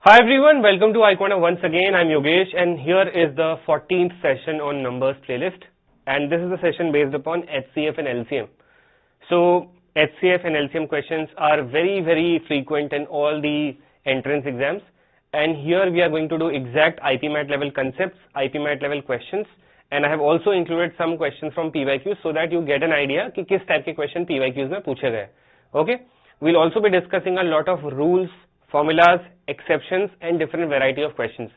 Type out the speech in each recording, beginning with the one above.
Hi everyone, welcome to iCorner once again. I'm Yogesh and here is the 14th session on numbers playlist, and this is a session based upon HCF and LCM. So HCF and LCM questions are very frequent in all the entrance exams, and here we are going to do exact IPMAT level concepts, IPMAT level questions, and I have also included some questions from PYQs so that you get an idea कि किस type के question PYQs में पूछे गए. Okay, we'll also be discussing a lot of rules, formulas, exceptions and different variety of questions.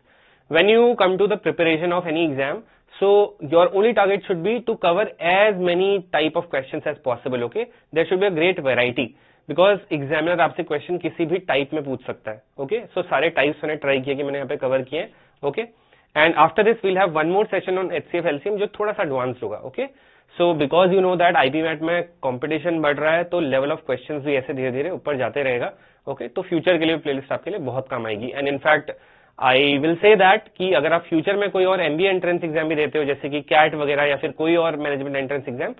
When you come to the preparation of any exam, so your only target should be to cover as many type of questions as possible. Okay, there should be a great variety because examiner आपसे question किसी भी type में पूछ सकता है. Okay, so सारे types मैंने try किए कि मैंने यहाँ पे cover किए. Okay, and after this we'll have one more session on HCF LCM जो थोड़ा सा advanced होगा. Okay, so because you know that IPMAT में competition बढ़ रहा है तो level of questions भी ऐसे धीरे धीरे ऊपर जाते रहेगा. ओके तो फ्यूचर के लिए प्लेलिस्ट आपके लिए बहुत काम आएगी. And in fact I will say that कि अगर आप फ्यूचर में कोई और एमबीए एंट्रेंस एग्जाम भी देते हो जैसे कि कैट वगैरह या फिर कोई और management entrance exam,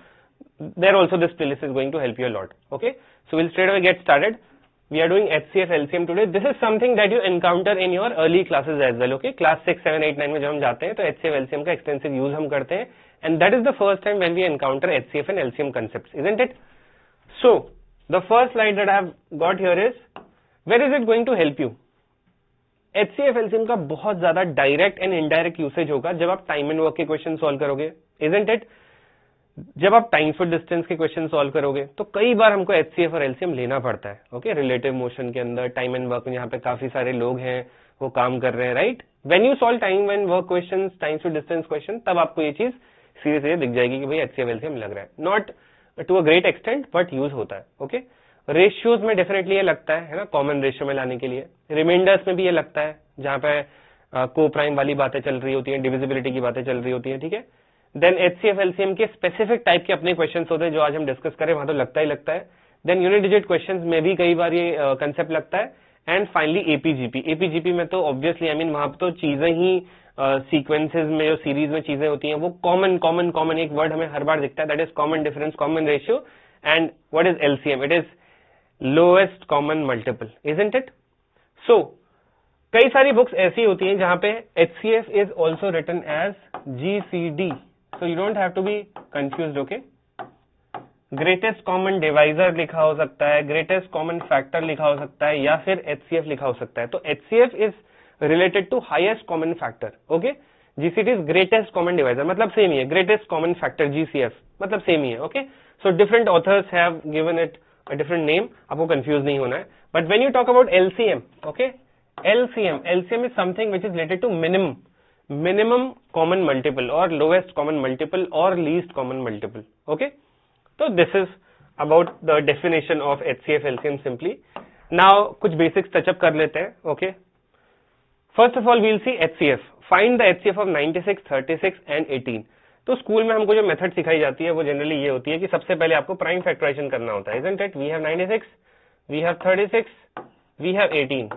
there also this playlist is going to help you a lot. Okay so will straight away get started. We are doing HCF LCM today. This is something that you encounter in your early classes as well. Okay class 6, 7, 8, 9 में जब हम जाते हैं तो HCF LCM का extensive use हम करते हैं and that is the first time when we encounter HCF and LCM concepts, isn't it? So the first slide that I have got here is where is it going to help you? HCF LCM का बहुत ज्यादा direct and indirect usage होगा जब आप time and work के question solve करोगे, isn't it? जब आप टाइम फॉर डिस्टेंस के क्वेश्चन सॉल्व करोगे तो कई बार हमको HCF और LCM लेना पड़ता है. ओके रिलेटिव मोशन के अंदर टाइम एंड वर्क में यहाँ पे काफी सारे लोग हैं वो काम कर रहे हैं, right? When you solve time and work question, time for distance question, तब आपको ये चीज सीधे सीधे दिख जाएगी कि भाई HCF LCM लग रहा है. Not to a great extent but use होता है. ओके रेशियोज में डेफिनेटली ये लगता है ना, कॉमन रेशियो में लाने के लिए. रिमाइंडर्स में भी ये लगता है जहां पे को प्राइम वाली बातें चल रही होती हैं, डिविजिबिलिटी की बातें चल रही होती हैं. ठीक है, देन HCF LCM के स्पेसिफिक टाइप के अपने क्वेश्चंस होते हैं जो आज हम डिस्कस करें, वहां तो लगता ही लगता है. देन यूनिट डिजिट क्वेश्चंस में भी कई बार ये कंसेप्ट लगता है. एंड फाइनली एपीजीपी में तो ऑब्वियसली आई मीन वहां तो चीजें ही सीक्वेंसेज में जो सीरीज में चीजें होती हैं वो कॉमन एक वर्ड हमें हर बार दिखता है, that is common difference, common ratio. And what is LCM? It is lowest common multiple, isn't it? So कई सारी बुक्स ऐसी होती हैं जहां पे HCF is also written as GCD, so you don't have to be confused. okay, greatest common divisor लिखा हो सकता है, ग्रेटेस्ट कॉमन फैक्टर लिखा हो सकता है या फिर HCF लिखा हो सकता है. तो HCF is related to highest common factor. Okay GCD is greatest common divisor, मतलब सेम ही है. ग्रेटेस्ट कॉमन फैक्टर GCF मतलब सेम ही है. Okay so different authors have given it a different name, आपको कंफ्यूज नहीं होना है. But when you talk about LCM, okay LCM is something which is related to minimum common multiple और lowest common multiple और least common multiple. Okay तो this is about the definition of HCF LCM simply. Now कुछ basics touch up कर लेते हैं. Okay first of all we'll see HCF. Find the HCF of 96, 36 and 18. तो school में हमको जो मेथड सिखाई जाती है वो जनरली ये होती है कि सबसे पहले आपको प्राइम फैक्टराइजेशन करना होता है, isn't it? We have 96, we have 36, we have 18.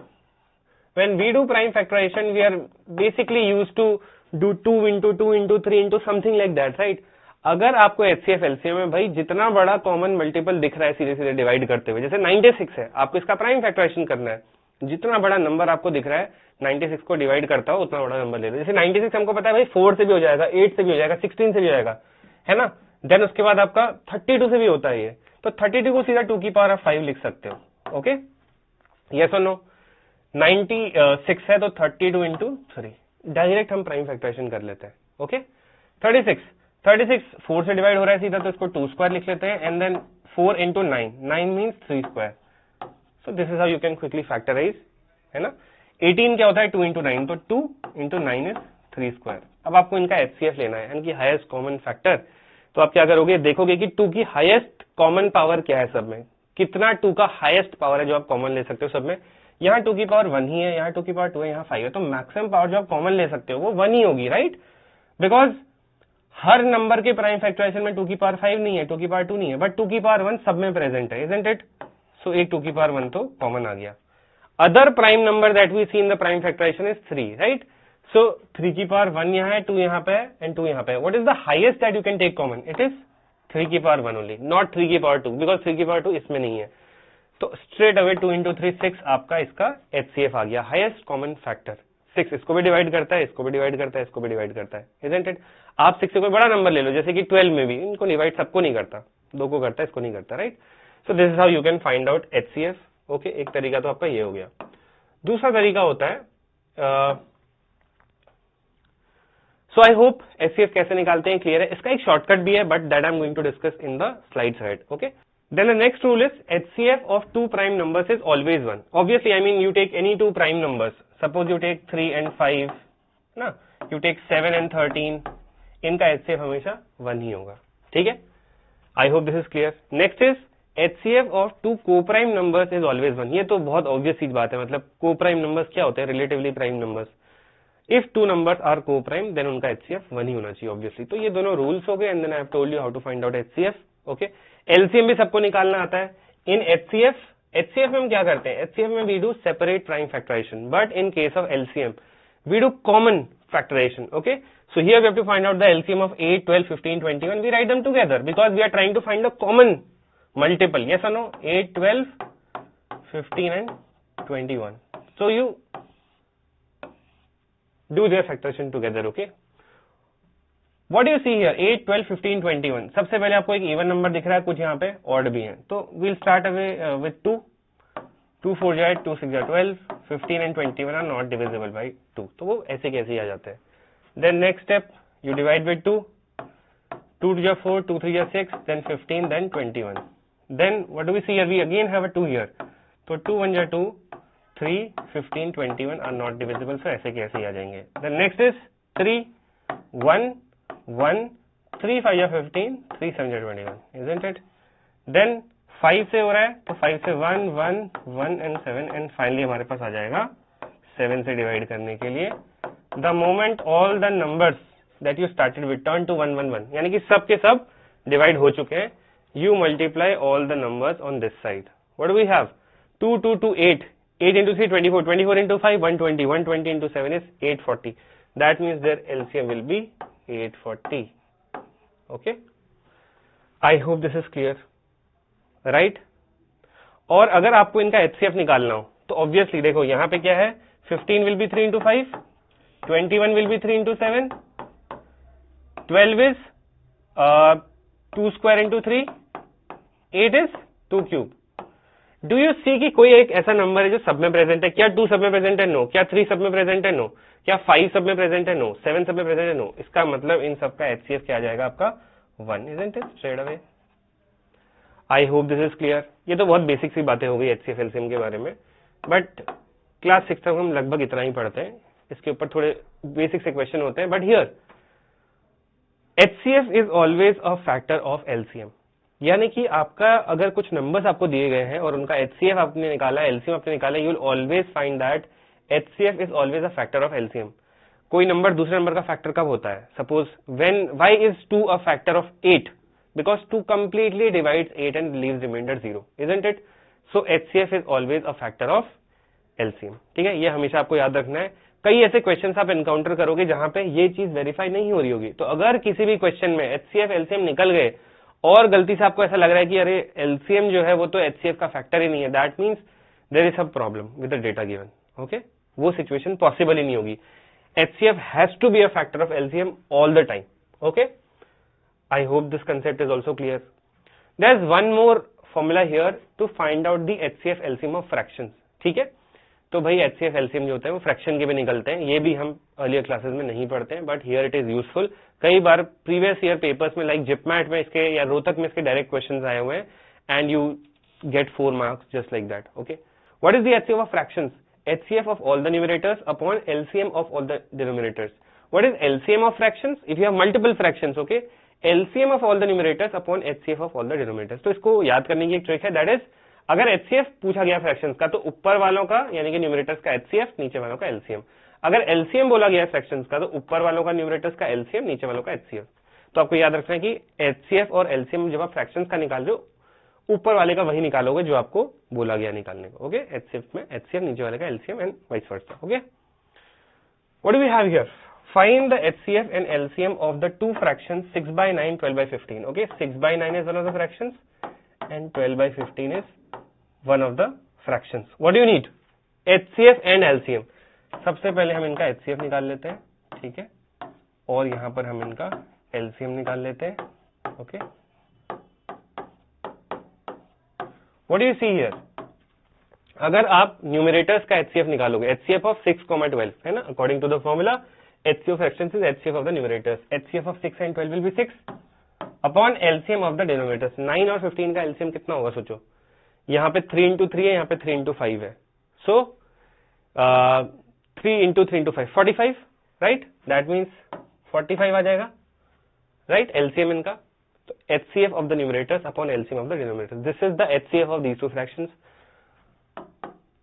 When we do prime factorization, we are basically used to do 2 into 2 into 3 into something like that, right? अगर आपको HCF LCM में भाई जितना बड़ा कॉमन मल्टीपल दिख रहा है सीधे सीधे डिवाइड करते हुए, जैसे 96 है, आपको इसका प्राइम फैक्टराइजेशन करना है, जितना बड़ा नंबर आपको दिख रहा है 96 को डिवाइड करता हो उतना बड़ा नंबर ले लो. जैसे 96 हमको पता है भाई 4 से भी हो जाएगा, 8 से भी हो जाएगा, 16 से भी हो जाएगा, है ना. देन उसके बाद आपका 32 से भी होता है ये, तो 32 को सीधा 2 की पावर 5 लिख सकते हो. ओके यस और नो. 96 है तो 32 इंटू 3, डायरेक्ट हम प्राइम फैक्टराइजेशन कर लेते हैं. ओके 36 4 से डिवाइड हो रहा है सीधा तो इसको 2 स्क्वायर लिख लेते हैं. And then 4 into 9 means 3 square. So this is how you can quickly factorize, है ना. 18 क्या होता है 2 into 9, तो 2 into 9 is 3 square. अब आपको इनका HCF लेना है, यानी कि हाईएस्ट कॉमन फैक्टर. तो आप क्या करोगे, देखोगे कि 2 की हाईएस्ट कॉमन पावर क्या है सब में, कितना 2 का हाईएस्ट पावर है जो आप कॉमन ले सकते हो सब में. यहाँ 2 की पावर 1 ही है, यहाँ 2 की पावर 2 है, यहाँ 5 है, तो मैक्सिमम पावर जो आप कॉमन ले सकते हो वो 1 ही होगी, राइट? बिकॉज हर नंबर के प्राइम फैक्टराइजेशन में 2 की पावर 5 नहीं है, 2 की पावर 2 नहीं है, बट 2 की पावर 1 सब में प्रेजेंट है, isn't it? So एक 2 की पावर 1 तो कॉमन आ गया. Other prime number that we see in the prime factorization is 3, right? So 3 की पावर 1 यहाँ है, 2 यहाँ पे है एंड 2 यहाँ पे है. What is the highest that you can take common? It is 3 की पावर 1 ओनली, नॉट 3 की पावर 2, बिकॉज 3 की पावर 2 इसमें नहीं है. तो स्ट्रेट अवे 2 into 3 6 आपका इसका HCF आ गया, हाईएस्ट कॉमन फैक्टर 6 इसको भी डिवाइड करता है, इसको भी डिवाइड करता है, इसको भी डिवाइड करता है, इजंट इट? आप 6 से कोई बड़ा नंबर ले लो, जैसे कि 12 में भी इनको डिवाइड सबको नहीं करता, 2 को करता है, इसको नहीं करता, right? So this is how you can find out HCF. Okay, एक तरीका तो आपका ये हो गया. दूसरा तरीका होता है, सो आई होप HCF कैसे निकालते हैं क्लियर है. इसका एक शॉर्टकट भी है, but that I am going to discuss in the slides head. Okay, then the next rule is HCF of two prime numbers is always 1. Obviously, I mean you take any two prime numbers. Suppose you take 3 and 5, ना, you take 7 and 13. इनका HCF हमेशा 1 ही होगा. ठीक है? I hope this is clear. Next is HCF of two co-prime numbers is always 1. ये तो बहुत obvious सी बात है, मतलब co-prime numbers क्या होते हैं? Relatively prime numbers. If two numbers are co-prime, then उनका HCF 1 ही होना चाहिए obviously. तो ये दोनों rules हो गए, and then I have told you how to find out HCF. Okay? LCM भी सबको निकालना आता है. इन HCF में हम क्या करते हैं? HCF में we do separate prime factorization, but in case of LCM we do common factorization. Okay, so here we have to find out the LCM of 8, 12, 15, 21. We write them together because we are trying to find the common multiple. Yes or no? 8, 12, 15 and 21. So you do their factorization together. Okay, What do you see here? 8, 12, 15, 21. सबसे पहले आपको एक even number दिख रहा है, कुछ यहाँ पे ऑड भी हैं, तो we'll start away with 2. 2 4 जाए, 2 6 जाए 12, 15 and 21 are not divisible by 2. तो वो ऐसे कैसे ही आ जाते हैं. Then next step, you divide with 2. 2 2 जा 4, 2 3 जा 6, then 15, then 21. Then what do we see here? We again have a 2 here. तो 2 1 जा 2, 3, 15, 21 are not divisible. So ऐसे कैसे ही आ जाएंगे. Then next is 3, 1, 1, 3 5 या 15, 3 7 या 21, isn't it? Then 5 से हो रहा है, तो 5 से 1, 1, 1 and 7 and finally हमारे पास आ जाएगा 7 से डिवाइड करने के लिए. The moment all the numbers that you started with turn to 1 1 1, यानी कि सब के सब डिवाइड हो चुके हैं. You multiply all the numbers on this side. What do we have? 2 2 2 8, 8 into 3 24, 24 into 5 120, 120 into 7 is 840. That means their LCM will be 840. Okay, I hope this is clear, right? और अगर आपको इनका HCF निकालना हो तो ऑब्वियसली देखो यहाँ पे क्या है, 15 will be 3 into 5, 21 will be 3 into 7, 12 is 2 square into 3, 8 is 2 cube. Do you सी कि कोई एक ऐसा नंबर है जो सब में प्रेजेंट है? क्या 2 सब में प्रेजेंट है? नो. क्या 3 सब में प्रेजेंट है? नो. क्या 5 सब में प्रेजेंट है? नो. 7 सब में प्रेजेंट है? नो. इसका मतलब इन सब का HCF क्या आ जाएगा आपका? 1, isn't it? Straight away. I hope this is clear. ये तो बहुत बेसिक सी बातें हो गई HCF LCM के बारे में, बट क्लास 6 तक हम लगभग इतना ही पढ़ते हैं. इसके ऊपर थोड़े बेसिक से क्वेश्चन होते हैं, but here HCF is always a factor of LCM. यानी कि आपका अगर कुछ नंबर्स आपको दिए गए हैं और उनका HCF आपने निकाला, LCM आपने निकाला, you will always find that HCF is always a factor of LCM. कोई नंबर दूसरे नंबर का फैक्टर कब होता है? Suppose when why is 2 a factor of 8? Because 2 completely divides 8 and leaves remainder 0, isn't it? So HCF is always a factor of LCM. ठीक है, ये हमेशा आपको याद रखना है. कई ऐसे क्वेश्चंस आप एनकाउंटर करोगे जहां पे ये चीज वेरीफाई नहीं हो रही होगी, तो अगर किसी भी क्वेश्चन में HCF LCM निकल गए और गलती से आपको ऐसा लग रहा है कि अरे LCM जो है वो तो HCF का फैक्टर ही नहीं है, that means there is some problem with the data given. Okay, वो सिचुएशन पॉसिबल ही नहीं होगी. HCF has to be a factor of LCM all the time. Okay, I hope this concept is also clear. There is one more formula here to find out the HCF LCM of fractions. ठीक है, तो भाई HCF LCM जो होते हैं वो fraction के भी निकलते हैं. ये भी हम अर्लियर क्लासेस में नहीं पढ़ते हैं, but here it is useful. कई बार प्रीवियस ईयर पेपर्स में लाइक जिपमैट में इसके या रोहतक में इसके डायरेक्ट क्वेश्चंस आए हुए हैं, and you get 4 marks just like that. Okay, what is the HCF of fractions? HCF of all the numerators upon LCM of all the denominators. What is LCM of fractions? If you have multiple fractions, okay, LCM of all the numerators upon HCF of all the denominators. तो इसको याद करने की एक trick है, that is अगर HCF पूछा गया फ्रैक्शंस का तो ऊपर वालों का यानी कि न्यूमरेटर्स का HCF, नीचे वालों का LCM. अगर LCM बोला गया फ्रैक्शंस का तो ऊपर वालों का न्यूमरेटर्स का LCM, नीचे वालों का HCF. तो आपको याद रखना है कि HCF और LCM जब आप फ्रैक्शंस का निकाल रहे हो, ऊपर वाले का वही निकालोगे जो आपको बोला गया निकालने को. ओके, HCF में HCF, नीचे वाले का LCM and vice versa. Okay, what do we have here? Find the HCF and LCM of the two fractions 6 by 9, 12 by 15. Okay, 6 by 9 is one of the fractions and 12 by 15 is one of the fractions. What do you need? HCF and LCM. सबसे पहले हम इनका HCF निकाल लेते हैं, ठीक है, और यहां पर हम इनका LCM निकाल लेते हैं. Okay, what do you see here? अगर आप न्यूमरेटर्स का HCF निकालोगे, HCF ऑफ 6, 12 है ना, according to the formula HCF of fractions is HCF of the numerators. HCF of 6 and 12 will be 6 upon LCM of the denominators. 9 और 15 का LCM कितना होगा सोचो. यहाँ पे 3 into 3 है, यहाँ पे 3 into 5 है. So 3 into 3 into 5, 45, right? That means 45 आ जाएगा, right? LCM इनका. तो HCF of the numerators upon LCM of the denominators. This is the HCF of these two fractions.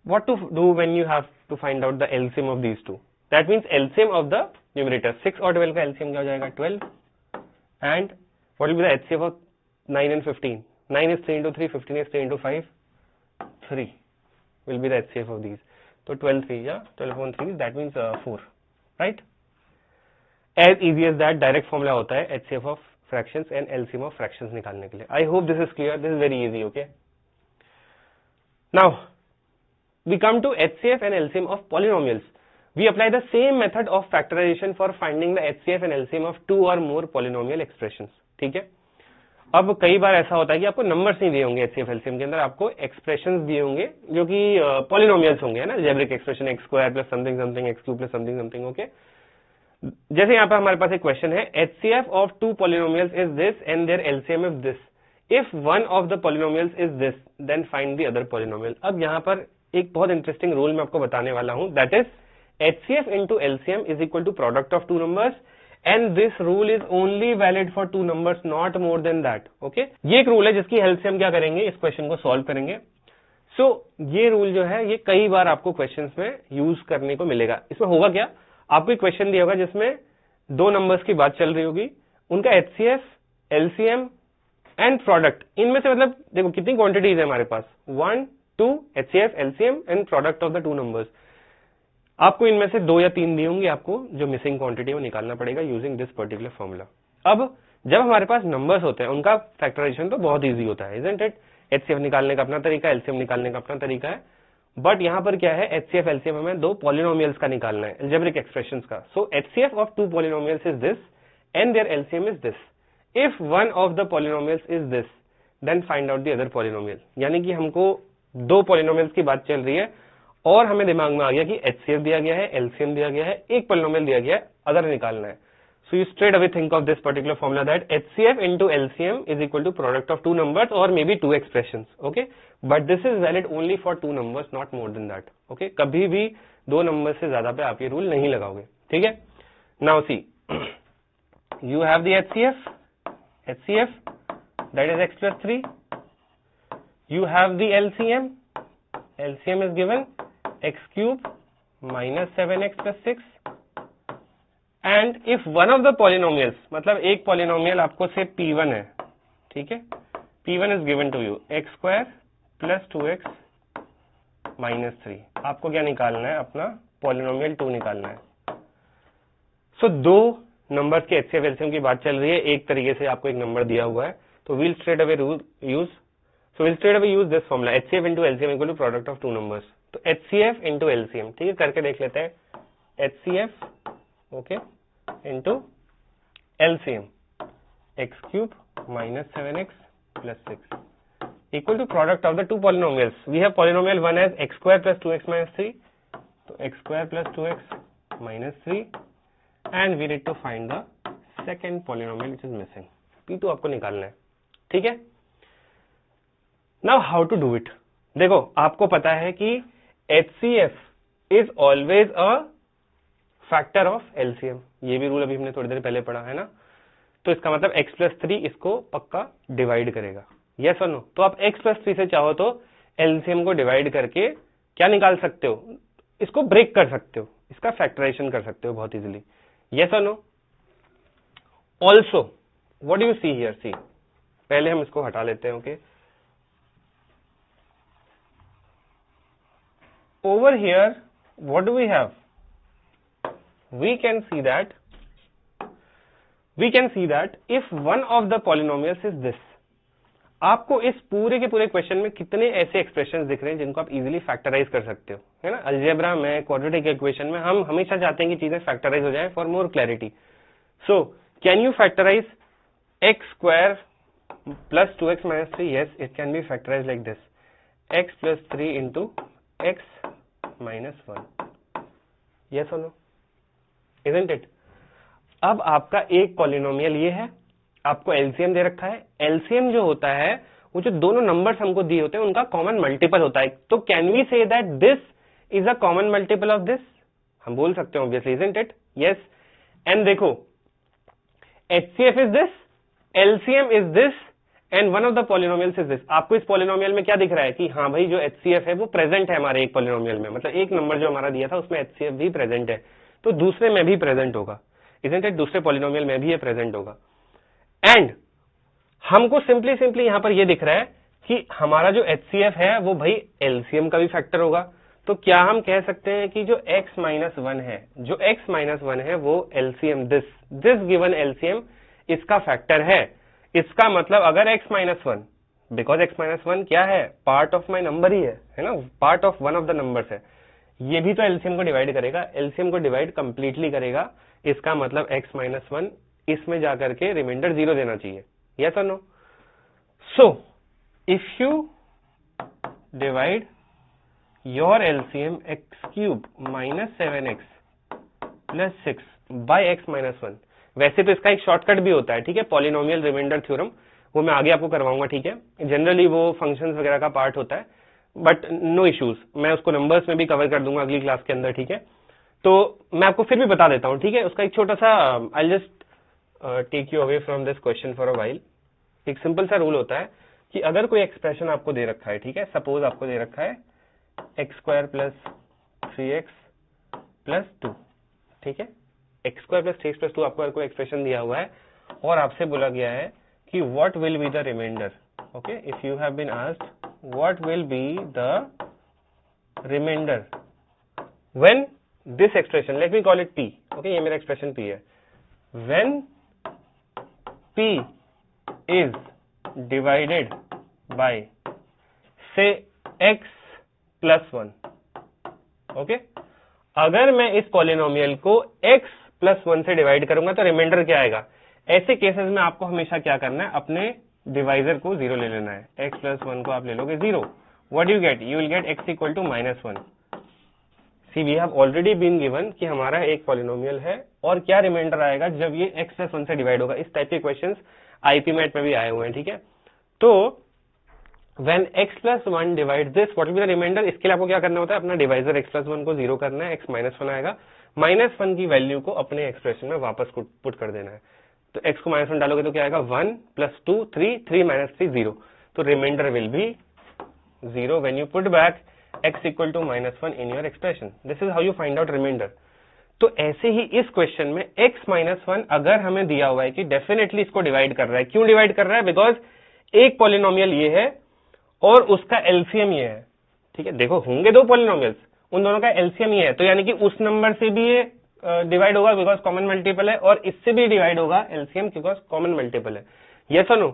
What to do when you have to find out the LCM of these two? That means LCM of the numerators. 6 और 12 का LCM क्या हो जाएगा? 12. And what will be the HCF of 9 and 15? 9 is 3 into 3, 15 is 3 into 5. 3 will be the HCF of these. So 12 3, yeah, 12 upon 3, that means 4, right? As easy as that, direct formula होता है HCF of fractions and LCM of fractions निकालने के लिए. I hope this is clear. This is very easy, okay? Now we come to HCF and LCM of polynomials. We apply the same method of factorization for finding the HCF and LCM of two or more polynomial expressions. ठीक है, अब कई बार ऐसा होता है कि आपको numbers नहीं दिए होंगे HCF LCM के अंदर, आपको एक्सप्रेशंस दिए होंगे जो कि पॉलिनोमियल्स होंगे, है ना, algebraic expression x square plus something something x cube plus something something. Okay, जैसे यहाँ पर हमारे पास एक क्वेश्चन है, HCF of two polynomials is this and their LCM is this. If one of the polynomials is this then find the other polynomial. अब यहाँ पर एक बहुत इंटरेस्टिंग रूल मैं आपको बताने वाला हूं, that is HCF into LCM is equal to product of two numbers and this rule is only valid for two numbers, not more than that. Okay, ये एक रूल है जिसकी हेल्प से हम क्या करेंगे, इस क्वेश्चन को सॉल्व करेंगे. सो ये रूल जो है ये कई बार आपको क्वेश्चंस में यूज करने को मिलेगा. इसमें होगा क्या, आपको एक क्वेश्चन दिया होगा जिसमें दो नंबर्स की बात चल रही होगी, उनका HCF LCM एंड प्रोडक्ट, इनमें से मतलब देखो कितनी क्वांटिटीज है हमारे पास, 1 2 HCF LCM and product of the two numbers. आपको इनमें से 2 या 3 दिए होंगे, आपको जो मिसिंग क्वांटिटी वो निकालना पड़ेगा यूजिंग दिस पर्टिकुलर फॉर्मूला. अब जब हमारे पास नंबर्स होते हैं उनका फैक्टराइजेशन तो बहुत इजी होता है, इजंट इट? HCF निकालने का अपना तरीका है, LCM निकालने का अपना तरीका है, बट यहां पर क्या है, HCF LCM हमें दो पॉलिनोमियल्स का निकालना है, अलजेब्रिक एक्सप्रेशंस का. So HCF of two polynomials is this and their LCM is this. If one of the polynomials is this then find out the other polynomial. यानी कि हमको दो पॉलिनोमियल्स की बात चल रही है और हमें दिमाग में आ गया कि HCF दिया गया है, LCM दिया गया है, एक पॉलिनोमियल दिया गया है, अदर निकालना है. So you straight away think of this particular formula that HCF into LCM is equal to product of two numbers or maybe two expressions. Okay, but this is valid only for two numbers, not more than that. Okay, कभी भी दो number से ज्यादा पे आप ये rule नहीं लगाओगे. ठीक है, now see, you have the HCF that is x plus 3. You have the LCM is given x cube minus 7x plus 6. And if one of the polynomials, मतलब एक पॉलिनोमियल आपको से P1 है, ठीक है, P1 is given to you x square plus 2x minus 3. आपको क्या निकालना है, अपना पॉलिनोमियल 2 निकालना है. सो दो नंबर्स के HCF LCM की बात चल रही है, एक तरीके से आपको एक नंबर दिया हुआ है, तो we'll straight away use this formula, HCF into LCM equal to product of two numbers. तो HCF into LCM, ठीक है, करके देख लेते हैं. HCF okay into LCM x cube minus 7x plus 6 equal to product of the two polynomials. We have polynomial one as x square plus 2x minus 3. So x square plus 2x minus 3 and we need to find the second polynomial which is missing. P2 आपको निकालना है. ठीक है, now how to do it? देखो आपको पता है कि HCF is always a factor of LCM. ये भी रूल अभी हमने थोड़ी देर पहले पढ़ा है ना. तो इसका मतलब x plus 3 इसको पक्का डिवाइड करेगा. yes or no? तो आप x plus 3 से चाहो तो LCM को डिवाइड करके क्या निकाल सकते हो, इसको ब्रेक कर सकते हो, इसका फैक्टराइजेशन कर सकते हो बहुत easily. yes or no? also what do you see here? see, पहले हम इसको हटा लेते हैं. Okay, over here what do we have? we can see that if one of the polynomials is this, आपको इस पूरे के पूरे क्वेश्चन में कितने ऐसे एक्सप्रेशंस दिख रहे हैं जिनको आप इजीली फैक्टराइज कर सकते हो, है ना। अलजेब्रा में, क्वाड्रेटिक इक्वेशन में हम हमेशा चाहते हैं कि चीजें फैक्टराइज हो जाए for more clarity. So can you factorise x square plus 2x minus 3? Yes, it can be factorized like this: x plus 3 into x minus 1. Yes or no? Isn't it? अब आपका एक पॉलिनोमियल ये है, आपको LCM दे रखा है। LCM जो होता है वो जो दोनों नंबर्स हमको दिए होते हैं उनका कॉमन मल्टीपल होता है। तो can we say that this is a common multiple of this? हम बोल सकते हैं obviously, isn't it? Yes. And देखो HCF is this, LCM is this and one of the polynomials is this. आपको इस पॉलिनोमियल में क्या दिख रहा है कि हाँ भाई जो HCF है वो प्रेजेंट है हमारे एक पॉलिनोमियल में, मतलब एक नंबर जो हमारा दिया था उसमें HCF भी प्रेजेंट है, तो दूसरे में भी प्रेजेंट होगा, isn't it? दूसरे पॉलिनोमियल में भी ये प्रेजेंट होगा। एंड हमको सिंपली यहां पर ये दिख रहा है कि हमारा जो HCF है वो भाई एलसीएम का भी फैक्टर होगा। तो क्या हम कह सकते हैं कि जो x माइनस 1 है, जो x माइनस 1 है वो एलसीएम दिस गिवन एलसीएम इसका फैक्टर है। इसका मतलब अगर x minus 1, because x minus 1 क्या है, पार्ट ऑफ माई नंबर ही है ना, part of one of the numbers है, ये भी तो एलसीएम को डिवाइड करेगा, एलसीएम को डिवाइड कंप्लीटली करेगा। इसका मतलब x माइनस 1 इसमें जाकर के रिमाइंडर 0 देना चाहिए। यस और no? So if you divide your LCM x cube minus 7x plus 6 by x minus 1, वैसे तो इसका एक शॉर्टकट भी होता है, ठीक है, पॉलिनोमियल रिमाइंडर थ्योरम, वो मैं आगे आपको करवाऊंगा, ठीक है। जनरली वो फंक्शंस वगैरह का पार्ट होता है, बट नो इश्यूज, मैं उसको नंबर्स में भी कवर कर दूंगा अगली क्लास के अंदर, ठीक है। तो मैं आपको फिर भी बता देता हूं, ठीक है। उसका एक छोटा सा, I just take you away from this question for a while. एक सिंपल सा रूल होता है कि अगर कोई एक्सप्रेशन आपको दे रखा है, ठीक है, सपोज आपको दे रखा है x square plus 3x plus 2, ठीक है, x square plus 3x plus 2 आपको कोई एक्सप्रेशन दिया हुआ है और आपसे बोला गया है कि what will be the remainder. Okay, if you have been asked what will be the remainder when this expression, let me call it p, okay, ये मेरा एक्सप्रेशन p है, when p is divided by say x plus 1, okay. अगर मैं इस polynomial को x plus 1 से divide करूंगा तो रिमाइंडर क्या आएगा? ऐसे केसेस में आपको हमेशा क्या करना है, अपने डिवाइजर को 0 ले लेना है। x plus 1 को आप ले लोगे 0, what do you get? You will get x equal to minus 1. See, we have already been given कि हमारा एक पॉलिनोमियल है और क्या रिमाइंडर आएगा जब ये x plus 1 से डिवाइड होगा। इस टाइप के क्वेश्चंस आईपी मैट में भी आए हुए हैं, ठीक है। तो when x plus 1 divide this, what will be the remainder? इसके लिए आपको क्या करना होता है, अपना डिवाइजर x plus 1 को 0 करना है, x minus 1 आएगा, माइनस 1 की वैल्यू को अपने एक्सप्रेशन में वापस पुट कर देना है। तो x को -1 डालोगे तो क्या आएगा, 1 plus 2 3, 3 minus 3 0, तो remainder will be 0 when you put back x equal to -1 in your expression. This is how you find out remainder. तो ऐसे ही इस क्वेश्चन में x माइनस 1 अगर हमें दिया हुआ है कि डेफिनेटली इसको डिवाइड कर रहा है, क्यों डिवाइड कर रहा है, बिकॉज एक पॉलिनोमियल ये है और उसका एलसीएम ये है, ठीक है। देखो होंगे दो पॉलिनोमियल्स, उन दोनों का एलसीएम ये है, तो यानी कि उस नंबर से भी ये डिवाइड होगा बिकॉज कॉमन मल्टीपल है, और इससे भी डिवाइड होगा एलसीएम बिकॉज कॉमन मल्टीपल है। यस और नो?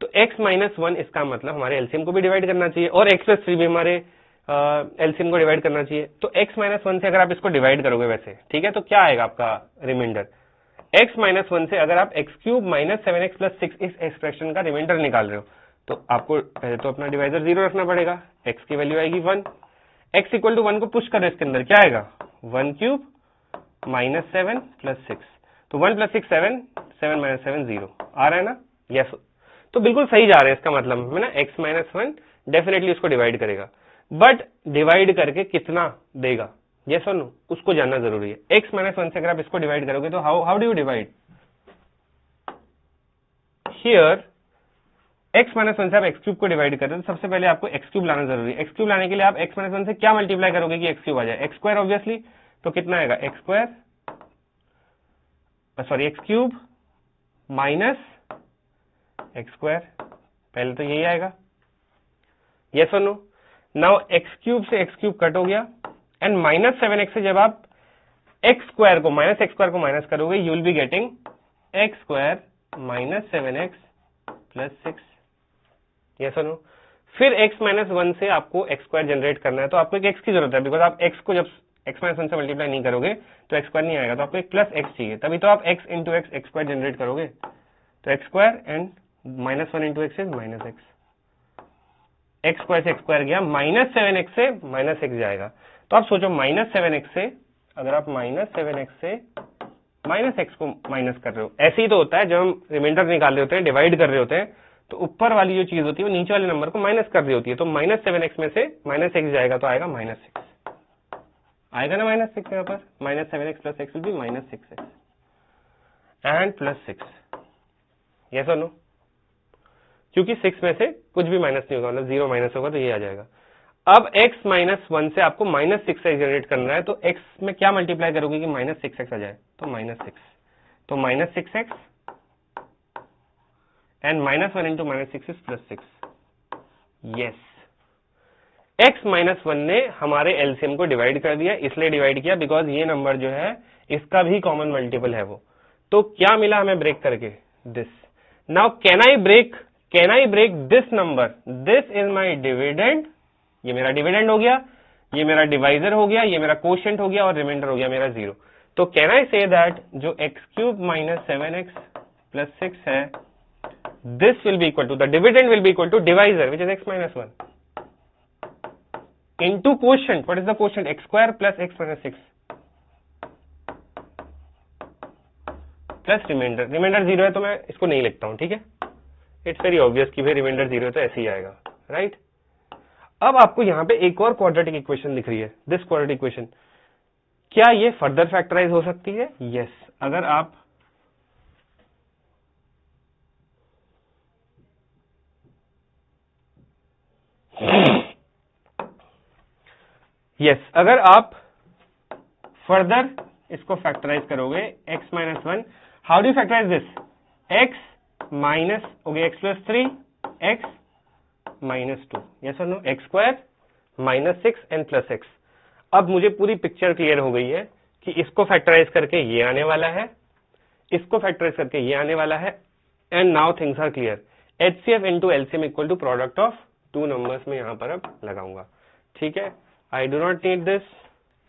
तो x माइनस 1 इसका मतलब हमारे एलसीएम को भी डिवाइड करना चाहिए और x प्लस 3 भी हमारे एलसीएम को डिवाइड करना चाहिए। तो x माइनस 1 से अगर आप इसको डिवाइड करोगे वैसे, ठीक है, तो क्या आएगा आपका रिमाइंडर? x माइनस 1 से अगर आप x cube minus 7x plus 6 इस एक्सप्रेशन का रिमाइंडर निकाल रहे हो तो आपको पहले तो अपना डिवाइजर 0 रखना पड़ेगा, x की वैल्यू आएगी 1, x इक्वल टू 1 को पुश करो, इसके अंदर क्या आएगा, 1 क्यूब माइनस 7 प्लस 6, तो 1 प्लस 6 7, 7 माइनस 7 0 आ रहा है ना? यस, तो बिल्कुल सही जा रहे हैं। इसका मतलब है ना x माइनस 1 डेफिनेटली उसको डिवाइड करेगा, बट डिवाइड करके कितना देगा, यस और नो, उसको जानना जरूरी है। x माइनस 1 से अगर आप इसको डिवाइड करोगे तो how do you divide here? x minus 1 से आप x क्यूब को डिवाइड कर रहे हो, तो सबसे पहले आपको x क्यूब लाना जरूरी है। x क्यूब लाने के लिए आप x माइनस 1 से क्या मल्टीप्लाई करोगे कि x क्यूब आ जाए, x स्क्वायर ऑब्वियसली, तो कितना आएगा, x square sorry x cube minus x square, पहले तो यही आएगा, यस और नो? नाउ x क्यूब से x क्यूब कट हो गया एंड माइनस 7x से जब आप x स्क्वायर को माइनस करोगे you will be getting x square minus 7x plus 6, yes और नो। फिर x माइनस 1 से आपको x स्क्वायर जनरेट करना है, तो आपको एक x की जरूरत है, बिकॉज आप x को जब x माइनस 1 से मल्टीप्लाई नहीं करोगे तो x स्क्वायर नहीं आएगा, तो आपको एक प्लस x चाहिए, तभी तो आप x into x x square generate करोगे। तो x square and minus 1 into x is minus x square से x स्क्वायर गया, माइनस 7x से माइनस x जाएगा। तो आप सोचो माइनस 7x से, अगर आप माइनस 7x से माइनस x को माइनस कर रहे हो, ऐसे ही तो होता है जब हम रिमाइंडर निकाल रहे होते हैं, डिवाइड कर रहे होते हैं, तो ऊपर वाली जो चीज होती है वो नीचे वाले नंबर को माइनस कर रही होती है। तो माइनस 7x में से माइनस x जाएगा तो आएगा माइनस 6, आएगा ना माइनस 6 यहाँ पर। Minus 7x plus x will be minus 6x and plus 6, yes और नो, क्योंकि 6 में से कुछ भी माइनस नहीं होगा, मतलब 0 माइनस होगा तो ये आ जाएगा। अब x माइनस 1 से आपको माइनस 6x जनरेट करना है, तो x में क्या मल्टीप्लाई करोगे कि माइनस 6x आ जाए, तो माइनस 6, तो minus 6x and minus 1 into minus 6 is plus 6, yes. x minus 1 ने हमारे एलसीएम को डिवाइड कर दिया, इसलिए डिवाइड किया बिकॉज ये नंबर जो है इसका भी कॉमन मल्टीपल है वो। तो क्या मिला हमें ब्रेक करके, this. Now can I break this number, this is my dividend, ये मेरा डिविडेंड हो गया, ये मेरा डिवाइजर हो गया, ये मेरा कोशेंट हो गया और रिमाइंडर हो गया मेरा 0। तो कैन आई से दैट जो x cube minus 7x plus 6 है, this will be equal to, the dividend will be equal to divisor which is x minus 1 into quotient, what is the quotient, x square plus x minus 6 plus remainder. Remainder 0 है तो मैं इसको नहीं लिखता हूं, ठीक है, इट्स वेरी ऑब्वियस कि भाई रिमाइंडर 0 है तो ऐसे ही आएगा, राइट। अब आपको यहां पे एक और क्वाड्रेटिक इक्वेशन दिख रही है, दिस क्वाड्रेटिक इक्वेशन, क्या ये फर्दर फैक्टराइज हो सकती है, यस। अगर आप अगर आप फर्दर इसको फैक्टराइज करोगे, x minus 1, how do factorize this, x minus हो गया x plus 3 x minus 2, yes और no, x square minus 6 and plus x। अब मुझे पूरी पिक्चर क्लियर हो गई है कि इसको फैक्टराइज करके ये आने वाला है, इसको फैक्टराइज करके ये आने वाला है, and now things are clear. HCF into LCM equal to product of two numbers में यहां पर अब लगाऊंगा, ठीक है। I do not need this,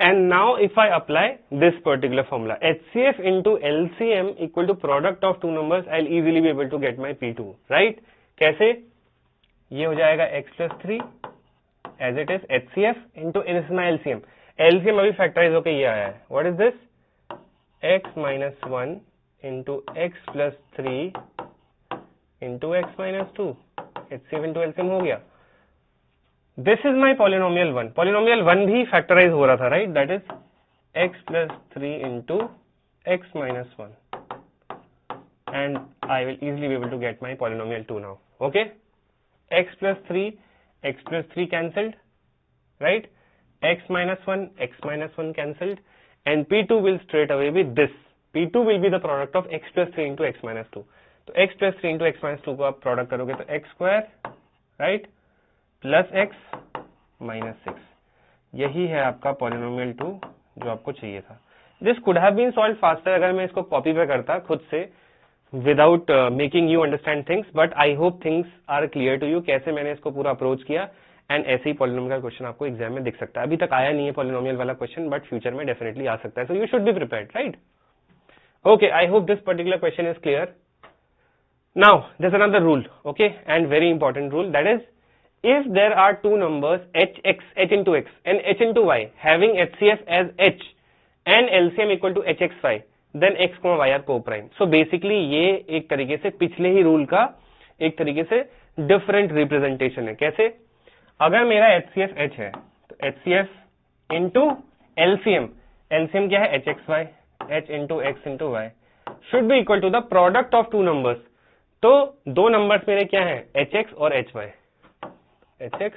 and now if I apply this particular formula, HCF into LCM equal to product of two numbers, I will easily be able to get my P2, right. कैसे, ये हो जाएगा x plus 3 as it is HCF into this my LCM, LCM अभी factorise होकर ये आया है, what is this, x minus 1 into x plus 3 into x minus 2, HCF into LCM हो गया। This is my polynomial 1, polynomial 1 भी factorise हो रहा था, right, that is x plus 3 into x minus 1 and I will easily be able to get my polynomial 2 now, okay. x plus 3 cancelled, right, x minus 1 cancelled, and P2 will straight away be this, P2 will be the product of x plus 3 into x minus 2, तो x plus 3 into x minus 2 को आप product करोगे तो x square, right, plus x minus 6, यही है आपका polynomial 2 जो आपको चाहिए था। This could have been solve faster अगर मैं इसको कॉपी पे करता खुद से, without making you understand things, but I hope things are clear to you, कैसे मैंने इसको पूरा अप्रोच किया, एंड ऐसे ही पॉलिनोमियल का क्वेश्चन आपको एग्जाम में दिख सकता है। अभी तक आया नहीं है पॉलिनोमियल वाला क्वेश्चन, बट फ्यूचर में डेफिनेटली आ सकता है, so you should be prepared, right. Okay, I hope this particular question is clear. Now there is another rule, okay, and very important rule, that is if there are two numbers h into x and h into y having HCF as h and LCM equal to hxy, then x, y are co-prime. So basically ये एक तरीके से पिछले ही rule का एक तरीके से different representation है। कैसे, अगर मेरा HCF h है तो HCF इंटू LCM, LCM क्या है hxy, h into x into y should be equal to the product of two numbers. तो दो नंबर्स मेरे क्या है, hx और hy, hx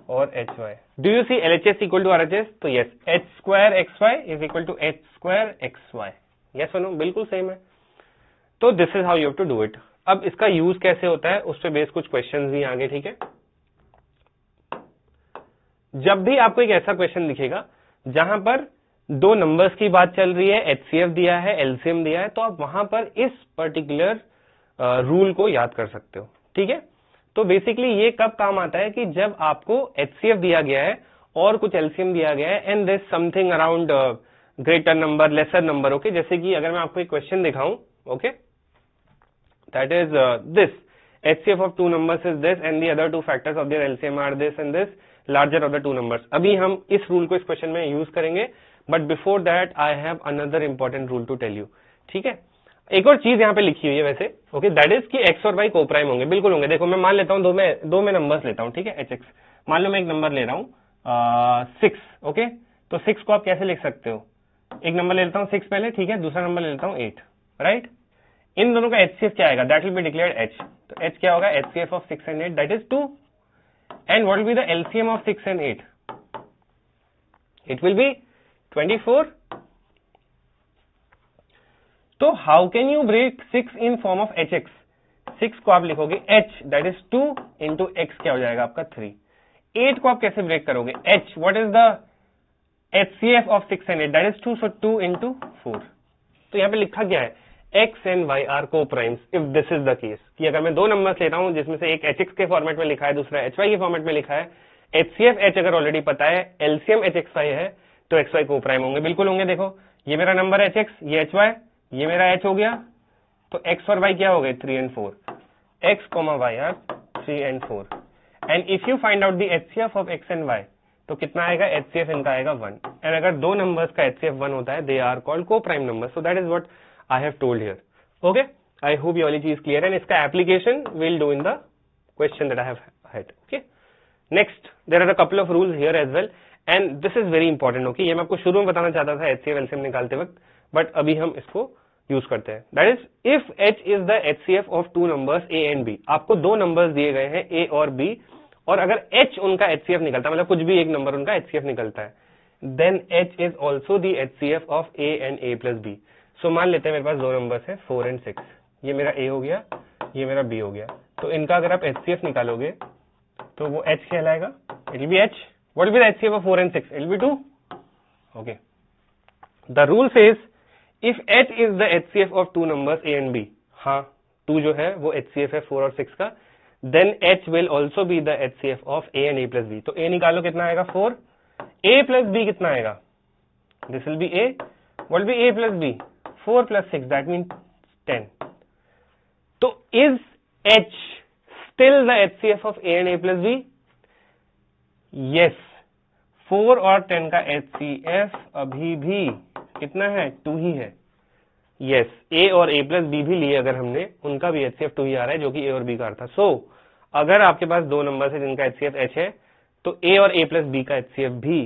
और hy। Do you see LHS equal to RHS, तो yes, h square xy is equal to h square xy, yes और no, बिल्कुल सेम है। तो this is how you have to do it. अब इसका use कैसे होता है उस पे बेस कुछ क्वेश्चंस भी आगे, ठीक है। जब भी आपको एक ऐसा क्वेश्चन दिखेगा जहां पर दो नंबर्स की बात चल रही है, HCF दिया है, LCM दिया है, तो आप वहां पर इस पर्टिकुलर रूल को याद कर सकते हो, ठीक है। तो बेसिकली ये कब काम आता है कि जब आपको HCF दिया गया है और कुछ LCM दिया गया है and this something around greater number laser number, okay. जैसे कि अगर मैं आपको एक क्वेश्चन दिखाऊं, okay, that is this HCF of two numbers is this and the other two factors of their LCM are this and this, larger of the two numbers। अभी हम इस रूल को इस क्वेश्चन में यूज करेंगे, but before that I have another important rule to tell you, ठीक है। एक और चीज यहाँ पे लिखी हुई है वैसे, ओके, दैट इज कि x और y को प्राइम होंगे, बिल्कुल होंगे। देखो मैं मान लेता हूँ दो में नंबर्स लेता हूँ, ठीक है, hx। मान लो मैं एक नंबर ले रहा हूँ 6, ओके। तो 6 को आप कैसे लिख सकते हो, एक नंबर ले लेता हूँ 6 पहले, ठीक है, दूसरा नंबर ले लेता हूँ 8, राइट। इन दोनों का HCF क्या आएगा, that will be declared h। तो h क्या होगा, HCF of 6 and 8 that is 2, and what will be the LCM of 6 and 8, it will be 24। तो how can you break 6 in form of hx, 6 को आप लिखोगे h that is 2 into x क्या हो जाएगा आपका 3। 8 को आप कैसे ब्रेक करोगे, h what is the HCF of 6 and 8 that is 2, so 2 into 4। तो यहाँ पे लिखा क्या है, x and y आर को primes if this is the case, कि अगर मैं दो नंबर्स ले रहा हूं जिसमें से एक hx के फॉर्मेट में लिखा है, दूसरा hy के फॉर्मेट में लिखा है, HCF h अगर ऑलरेडी पता है, LCM hxy है, तो xy को प्राइम होंगे, बिल्कुल होंगे। देखो ये मेरा नंबर है hx, ये hy, ये मेरा h हो गया, तो x और y क्या हो गए 3 and 4, x, y are 3 and 4, and if you find out the HCF of x and y, तो कितना आएगा, HCF इनका आएगा 1, एंड अगर दो नंबर्स का HCF 1 होता है, दे आर कॉल्ड को prime number. So that is what I have told here, okay। I hope you all is clear, and इसका application we'll do in the question that I have had, okay। Next, there are a couple of rules here as well, and this is very important, okay। ये मैं आपको शुरू में बताना चाहता था HCF LCM निकालते वक्त, but अभी हम इसको यूज करते हैं। That is, if H is the HCF of two numbers A and B, आपको दो नंबर्स दिए गए हैं A और B, और अगर H उनका HCF निकलता है, मतलब कुछ भी एक नंबर उनका HCF निकलता है, then H is also the HCF of A and A plus B। सो मान लेते हैं मेरे पास दो नंबर्स हैं 4 and 6, ये मेरा A हो गया, ये मेरा B हो गया। तो इनका अगर आप HCF निकालोगे तो वो H कहलाएगा, it will B H। What will be the HCF of 4 and 6, it will B 2, okay. The rule says if H is the HCF of two numbers A and B, हाँ 2 जो है वो HCF है 4 और 6 का, then H will also be the HCF of A and A plus B। तो A निकालो कितना आएगा 4, A plus B कितना आएगा, this will B A, what will B A plus B, 4 plus 6 that means 10। तो is H still the HCF of A and A plus B? Yes, 4 और 10 का HCF अभी भी कितना है, 2 ही है। Yes, A और A plus B भी लिए अगर हमने, उनका भी HCF 2 ही आ रहा है, जो कि A और B का था। So अगर आपके पास दो नंबर है जिनका HCF H है, तो A और A plus B का HCF भी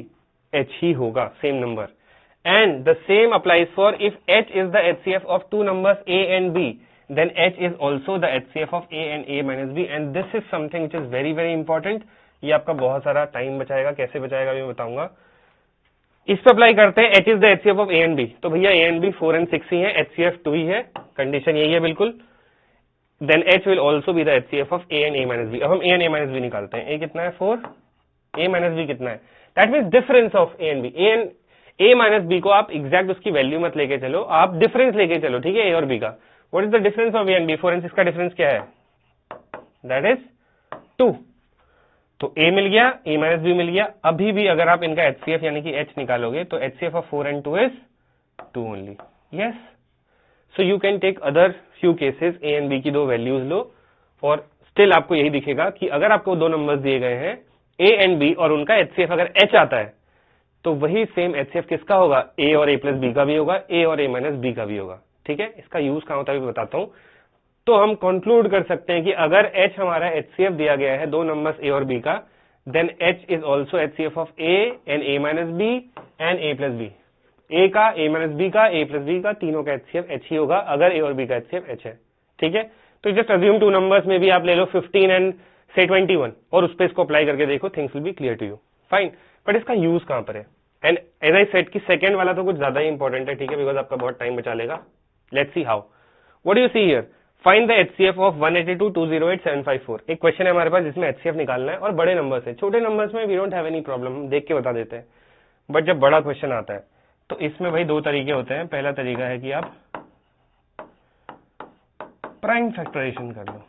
H ही होगा, same number. And the same applies for if H is the HCF of two numbers A and B, then H is also the HCF of A and A minus B, and this is something which is very very important। ये आपका बहुत सारा time बचाएगा, कैसे बचाएगा मैं बताऊंगा। इस पे अप्लाई करते हैं, H is the HCF of A and B, तो भैया A and B 4 and 6 ही है, HCF 2 ही है, कंडीशन यही है बिल्कुल। Then H will also be the HCF of A and A minus B। अब हम A and A minus B निकालते हैं, A कितना है 4, A minus B कितना है, that means difference of A and B। A minus B को आप एग्जैक्ट उसकी वैल्यू मत लेके चलो, आप डिफरेंस लेके चलो, ठीक है, ए और बी का। What is the difference of A and B, 4 and 6 का डिफरेंस क्या है, दैट इज 2। तो ए मिल गया, ए माइनस बी मिल गया। अभी भी अगर आप इनका HCF यानी कि H निकालोगे तो HCF of 4 and 2 is 2 only. Yes, so you can take other few cases, A and B की दो वैल्यूज लो और स्टिल आपको यही दिखेगा कि अगर आपको दो नंबर्स दिए गए हैं ए एंड बी और उनका HCF अगर H आता है, तो वही सेम HCF किसका होगा, A और A प्लस बी का भी होगा, A और A माइनस बी का भी होगा, ठीक है। इसका यूज कहां होता है बताता हूं। तो हम कंक्लूड कर सकते हैं कि अगर H हमारा HCF दिया गया है दो नंबर्स A और B का, then H is also HCF of A and A minus B and A plus B. A का, A माइनस बी का, A प्लस बी का, तीनों का HCF H ही होगा अगर A और B का HCF H है, ठीक है। तो जस्ट अज्यूम टू नंबर्स में भी आप ले लो 15 एंड से 21 और उस पर इसको अप्लाई करके देखो, things will be clear to you, fine. But इसका यूज कहां पर है, एंड एज आई सेड कि सेकंड वाला तो कुछ ज्यादा ही इंपॉर्टेंट है, ठीक है, बिकॉज आपका बहुत टाइम बचा लेगा। Let's see how, what do you see here, find the HCF of 182 208 754। एक क्वेश्चन है हमारे पास जिसमें HCF निकालना है और बड़े नंबर्स है, छोटे नंबर्स में we don't have any problem, हम देख के बता देते हैं। बट जब बड़ा क्वेश्चन आता है तो इसमें भाई दो तरीके होते हैं। पहला तरीका है कि आप प्राइम फैक्टराइजेशन कर लो,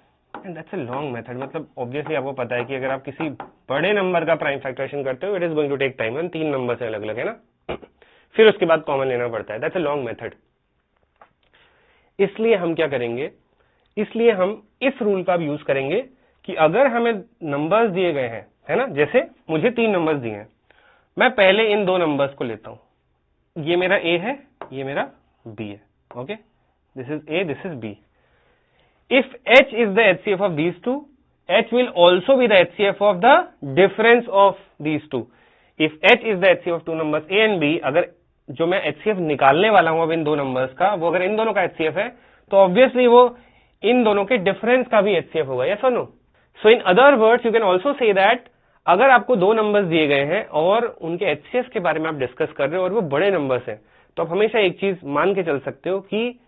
and that's a long method, मतलब ऑब्वियसली आपको पता है कि अगर आप किसी बड़े नंबर का प्राइम फैक्टराइजेशन करते हो it is going to take time, 3 number से अलग अलग, है ना। फिर उसके बाद कॉमन लेना पड़ता है, दैट्स अ लॉन्ग मेथड। इसलिए हम क्या करेंगे, इसलिए हम इस रूल का भी यूज करेंगे कि अगर हमें नंबर्स दिए गए हैं, है ना, जैसे मुझे 3 नंबर्स दिए हैं, मैं पहले इन 2 नंबर्स को लेता हूं, ये मेरा ए है, ये मेरा बी है, okay, this is A, this is B. If H is the HCF of these two, H will also be the HCF of the difference of these two. If H is the HCF of two numbers A and B, अगर जो मैं HCF निकालने वाला हूं अब इन 2 numbers का, वो अगर इन दोनों का HCF है, तो ऑब्वियसली वो इन दोनों के डिफरेंस का भी HCF होगा, yes or no? So in other words, you can also say that अगर आपको 2 नंबर्स दिए गए हैं और उनके HCF के बारे में आप डिस्कस कर रहे हो और वो बड़े नंबर्स हैं, तो आप हमेशा एक चीज मान के चल सकते हो कि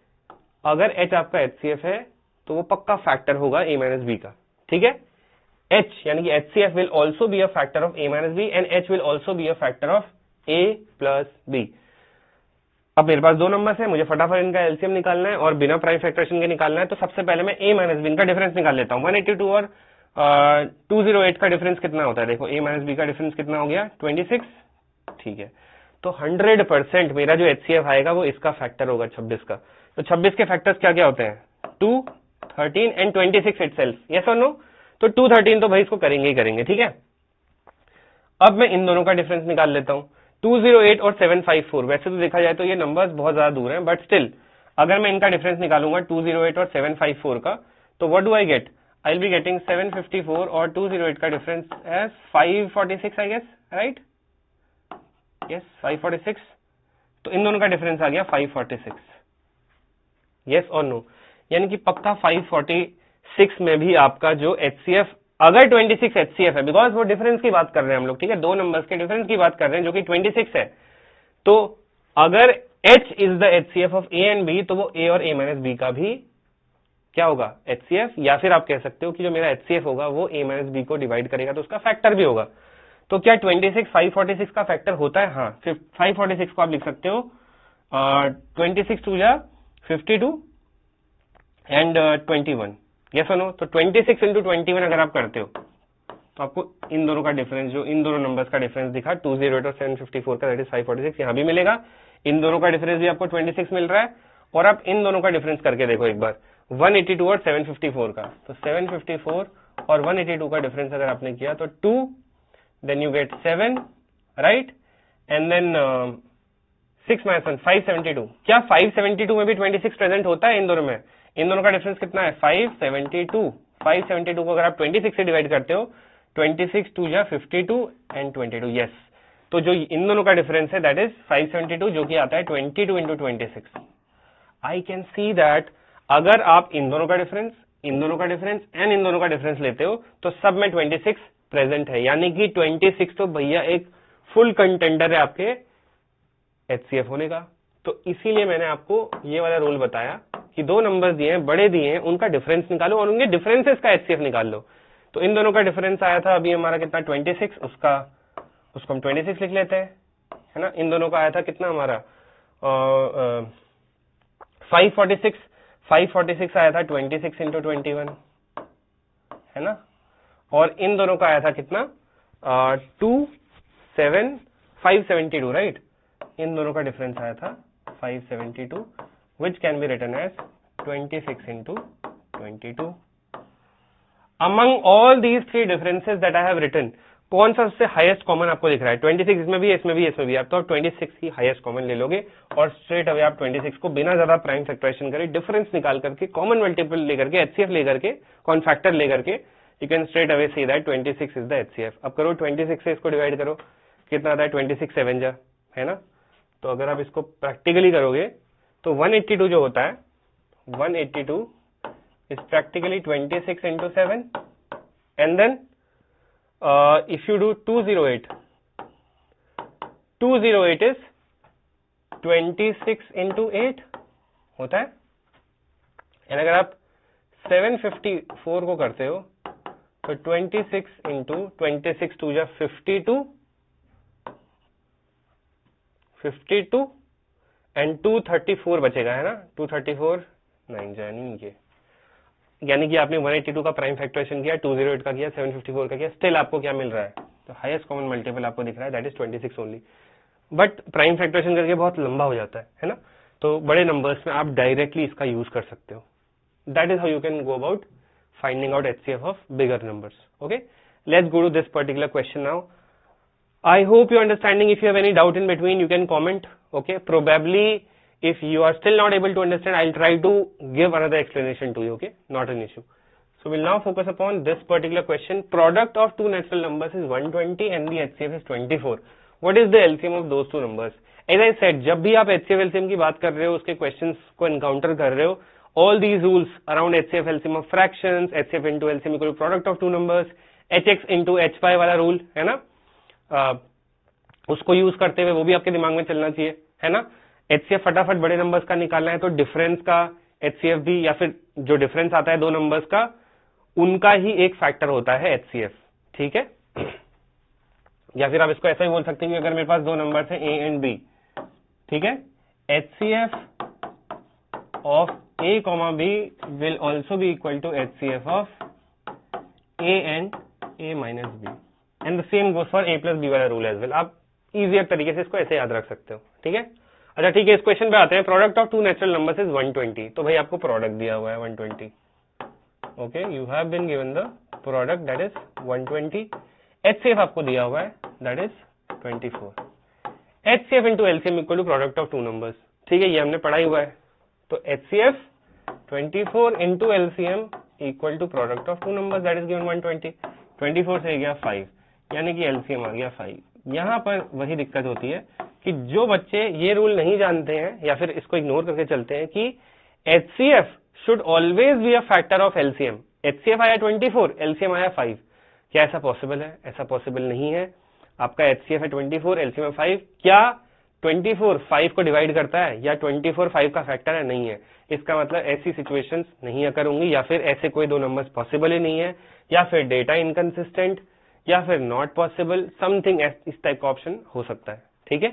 अगर H आपका HCF है तो वो पक्का फैक्टर होगा a माइनस बी का, ठीक है। H यानी कि HCF will also be a factor of a minus B and H will also be a factor of a plus B. अब मेरे पास 2 नंबर्स है, मुझे फटाफट इनका एलसीएम निकालना है और बिना प्राइम फैक्टराइजेशन के निकालना है, तो सबसे पहले मैं a माइनस बी इनका डिफरेंस निकाल लेता हूं। 182 और 208 का डिफरेंस कितना होता है, देखो a माइनस बी का डिफरेंस कितना हो गया, 26, ठीक है। तो 100% मेरा जो HCF आएगा वो इसका फैक्टर होगा 26 का। तो 26 के फैक्टर्स क्या क्या होते हैं, 2, 13 एंड 26 इटसेल्फ, यस और नो। तो 213 तो भाई इसको करेंगे ही करेंगे, ठीक है। अब मैं इन दोनों का डिफरेंस निकाल लेता हूं, 208 और 754। वैसे तो देखा जाए तो ये नंबर्स बहुत ज्यादा दूर हैं, बट स्टिल अगर मैं इनका डिफरेंस निकालूंगा 208 और 754 का, तो what do I get, I will be getting 754 और 208 का difference as 546 I guess, right, yes 546। तो इन दोनों का डिफरेंस आ गया 546, यस और नो। यानी कि पक्का 546 में भी आपका जो HCF, अगर 26 HCF है, बिकॉज वो डिफरेंस की बात कर रहे हैं हम लोग, ठीक है, 2 नंबर्स के डिफरेंस की बात कर रहे हैं जो कि 26 है, तो अगर H is the HCF of A and B, तो वो A और A माइनस बी का भी क्या होगा, HCF, या फिर आप कह सकते हो कि जो मेरा HCF होगा वो A माइनस बी को डिवाइड करेगा तो उसका फैक्टर भी होगा। तो क्या 26 546 का फैक्टर होता है, हाँ, 546 को आप लिख सकते हो 26 टू जा 52 एंड 21, यस और नो। तो 26 इंटू 21 अगर आप करते हो तो आपको इन दोनों का डिफरेंस, जो इन दोनों नंबर्स का डिफरेंस दिखा 208 और 754 का, दैट इज 546, यहां भी मिलेगा। इन दोनों का डिफरेंस भी आपको 26 मिल रहा है, और आप इन दोनों का डिफरेंस करके देखो एक बार, 182 और 754 का, तो 754 और 182 का डिफरेंस अगर आपने किया तो 2, then you get 7, right, and then 6 minus 1, 572। क्या 572 में भी 26 प्रेजेंट होता है इन दोनों में? इन दोनों का डिफरेंस कितना है, 572। 572 को अगर आप 26 से डिवाइड करते हो, 26 टू जा 52 एंड 22, यस। तो जो इन दोनों का डिफरेंस है दैट इज 572, जो कि आता है 22 into 26। I can see that अगर आप इन दोनों का डिफरेंस, इन दोनों का डिफरेंस एंड इन दोनों का डिफरेंस लेते हो तो सब में 26 प्रेजेंट है, यानी कि 26 तो भैया एक फुल कंटेंडर है आपके HCF होने का। तो इसीलिए मैंने आपको ये वाला रूल बताया कि 2 नंबर दिए हैं, बड़े दिए हैं, उनका डिफरेंस निकालो और उनके डिफरेंसेस का HCF निकाल लो। तो इन दोनों का डिफरेंस आया था अभी हमारा कितना, 26, उसको हम 26 लिख लेते हैं, है ना। इन दोनों का आया था कितना हमारा 546 आया था 26 इंटू 21, है ना। और इन दोनों का आया था कितना 572, राइट। इन दोनों का डिफरेंस आया था 572, which can be written as 26 into 22. Among all these 3 differences that I have written, कौन सा सबसे हाईएस्ट कॉमन आपको दिख रहा है? 26 इसमें भी, इसमें भी, इसमें भी। आप तो 26 ही हाईएस्ट कॉमन ले लोगे और स्ट्रेट अवे आप 26 को बिना ज्यादा प्राइम फैक्टराइजेशन करे, डिफरेंस निकाल करके, कॉमन मल्टीपल लेकर के, HCF लेकर के, कॉन फैक्टर लेकर के, you can straight away see that 26 is the HCF। अब करो 26 से इसको डिवाइड करो, कितना आता है, 26 7 जा, है ना। तो अगर आप इसको प्रैक्टिकली करोगे तो 182 जो होता है, 182 is practically 26 into 7, and then if you do 208 is 26 into 8 होता है। एंड अगर आप 754 को करते हो तो 26 into 26 टू जा 52 एंड 234 बचेगा, है ना। 234 9 जानी ये यानी कि आपने 182 का प्राइम फैक्टराइजेशन किया, 208 का किया, 754 का किया, स्टिल आपको क्या मिल रहा है, तो हाईएस्ट कॉमन मल्टीपल आपको दिख रहा है, that is 26 only. But prime factorization करके बहुत लंबा हो जाता है ना, तो बड़े नंबर्स में आप डायरेक्टली इसका यूज कर सकते हो। That is how you can go about finding out HCF of bigger numbers. Okay, let's go to this particular question now. I hope you're understanding. If you have any doubt in between, you can comment. Okay, probably if you are still not able to understand, I'll try to give another explanation to you. Okay, not an issue. So we'll now focus upon this particular question. Product of two natural numbers is 120 and the HCF is 24. What is the LCM of those two numbers? As I said, जब भी आप HCF LCM की बात कर रहे हो, उसके questions को encounter कर रहे हो, all these rules around HCF LCM of fractions, HCF into LCM equal to product of two numbers, HX into HY वाला रूल है ना, उसको यूज करते हुए वो भी आपके दिमाग में चलना चाहिए, है ना। HCF फटाफट बड़े नंबर्स का निकालना है तो डिफरेंस का HCF भी, या फिर जो डिफरेंस आता है दो नंबर्स का, उनका ही एक फैक्टर होता है HCF, ठीक है। या फिर आप इसको ऐसा ही बोल सकते हैं कि अगर मेरे पास दो नंबर्स हैं A एंड B, ठीक है, HCF of A comma B will also be equal to HCF of A and A minus B, and the same goes for A plus B वाला रूल एज वेल। आप easier तरीके से इसको ऐसे याद रख सकते हो, ठीक है। अच्छा ठीक है, इस क्वेश्चन पे आते हैं। Product of two natural numbers is 120, तो भाई आपको प्रोडक्ट दिया हुआ है 120। Okay, you have been given the product that is 120। HCF आपको दिया हुआ है that is 24। HCF into LCM equal to product of two numbers, ठीक है, ये हमने पढ़ा ही हुआ है। तो HCF 24 into LCM equal to product of two numbers that is given 120। 24 से गया 5, यानी कि LCM आ गया 5। यहाँ पर वही दिक्कत होती है कि जो बच्चे ये रूल नहीं जानते हैं या फिर इसको इग्नोर करके चलते हैं कि HCF should always be a factor of LCM। HCF आया 24, LCM आया 5, क्या ऐसा पॉसिबल है? ऐसा पॉसिबल नहीं है। आपका HCF है 24, LCM है 5, क्या 24 5 को डिवाइड करता है या 24 5 का फैक्टर है? नहीं है। इसका मतलब ऐसी सिचुएशंस नहीं अकर होंगी, या फिर ऐसे कोई दो नंबर्स पॉसिबल ही नहीं है, या फिर डेटा इनकंसिस्टेंट, या फिर नॉट पॉसिबल, समथिंग इस टाइप का ऑप्शन हो सकता है, ठीक है।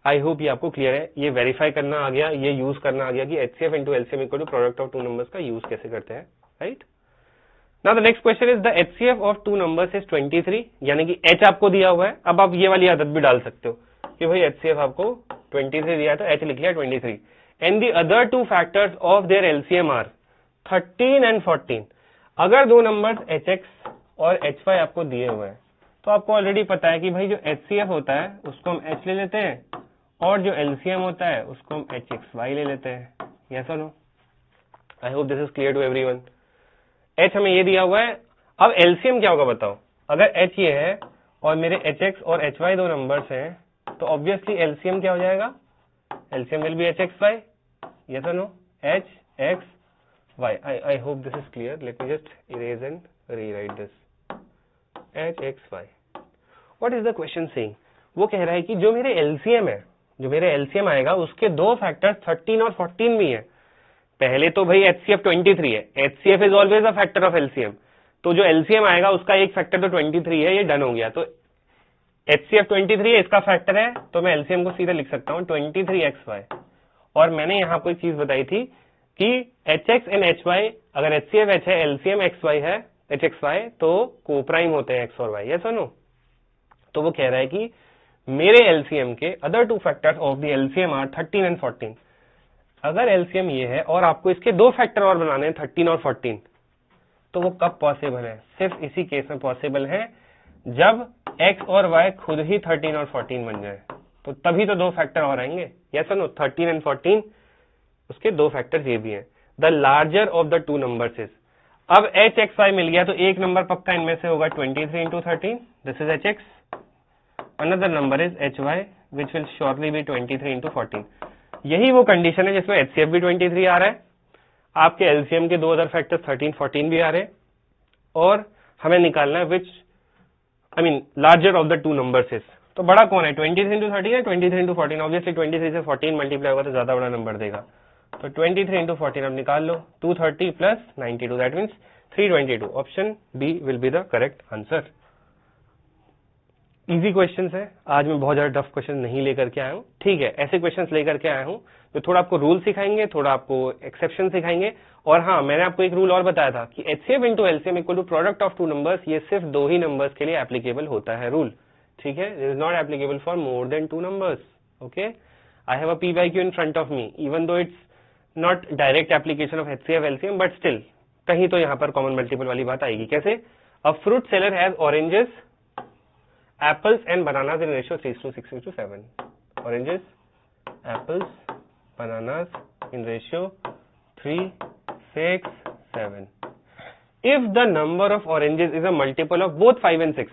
आई होप ये आपको क्लियर है, ये वेरीफाई करना आ गया, ये यूज करना आ गया कि HCF into LCM equal to product of two numbers का यूज कैसे करते हैं, right. Now the next question is the HCF of two numbers is 23, यानी कि H आपको दिया हुआ है। अब आप ये वाली आदत भी डाल सकते हो कि भाई HCF आपको 23 दिया तो H लिख लिया 23, and the other two factors of their LCM are 13 and 14। अगर दो नंबर्स HX और HY आपको दिए हुए हैं तो आपको ऑलरेडी पता है कि भाई जो HCF होता है उसको हम H ले लेते हैं और जो LCM होता है उसको हम HXY ले लेते हैं। यस और no? I hope this is clear to everyone. H हमें ये दिया हुआ है, अब LCM क्या होगा बताओ। अगर H ये है और मेरे HX और HY दो नंबर्स हैं तो ऑब्वियसली LCM क्या हो जाएगा? LCM will be HXY। yes or no? HXY। I hope this is clear. Let me just erase and rewrite this. HXY। What is the question saying? वो कह रहा है कि जो मेरे LCM है, जो मेरे LCM आएगा उसके दो फैक्टर्स 13 और 14 भी हैं। पहले तो भाई HCF 23 है, HCF is always a factor of LCM, तो जो LCM आएगा उसका एक फैक्टर तो 23 है, ये डन हो गया। तो HCF 23 है, इसका फैक्टर है, तो मैं LCM को सीधे लिख सकता हूँ 23XY। और मैंने यहाँ कोई चीज बताई थी कि HX एंड HY, अगर HCF H है, LCM XY है, HXY, तो कोप्राइम होते हैं X और Y। यस और नो? तो वो कह रहा है कि मेरे LCM के other two factors of the LCM are 13 and 14। अगर LCM ये है और आपको इसके दो फैक्टर और बनाने हैं 13 और 14, तो वो कब पॉसिबल है? सिर्फ इसी केस में पॉसिबल है जब X और Y खुद ही 13 और 14 बन जाए, तो तभी तो दो फैक्टर और आएंगे। यस और नो? 13 एंड 14 उसके दो फैक्टर्स ये भी हैं। The larger of the two numbers is, अब HXY मिल गया तो एक नंबर पक्का इनमें से होगा 23 into 13, this is HX। Another number is HY which will surely be 23 into 14। यही वो कंडीशन है जिसमें HCF भी 23 आ रहा है, आपके LCM के दो अदर फैक्टर्स 13 14 भी आ रहे हैं, और हमें निकालना है which larger of the two numbers is. तो बड़ा कौन है, 23 इंटू 13 या 23 इंटू 14? ऑब्वियसली 23 से 14 मल्टीप्लाई होगा तो ज्यादा बड़ा नंबर देगा, तो 23 इंटू 14 अब निकाल लो, 230 plus 92, that means 322। Option B will be the correct answer. Easy questions है, आज मैं बहुत ज्यादा टफ क्वेश्चन नहीं लेकर के आया हूँ, ठीक है, ऐसे क्वेश्चंस लेकर के आया हूँ तो थोड़ा आपको रूल सिखाएंगे, थोड़ा आपको एक्सेप्शन सिखाएंगे। और हाँ, मैंने आपको एक रूल और बताया था कि HCF into LCM equal to product of two numbers, ये सिर्फ दो ही नंबर्स के लिए एप्लीकेबल होता है रूल, ठीक है, it is not applicable for more than two numbers. Okay, I have a P/Q in front of me, even though it's not direct application of HCF LCM, but still कहीं तो यहाँ पर common multiple वाली बात आएगी। कैसे? A fruit seller has oranges, apples and bananas in ratio 3:6:7. Oranges, apples, bananas in ratio 3:6:7. If the number of oranges is a multiple of both 5 and 6,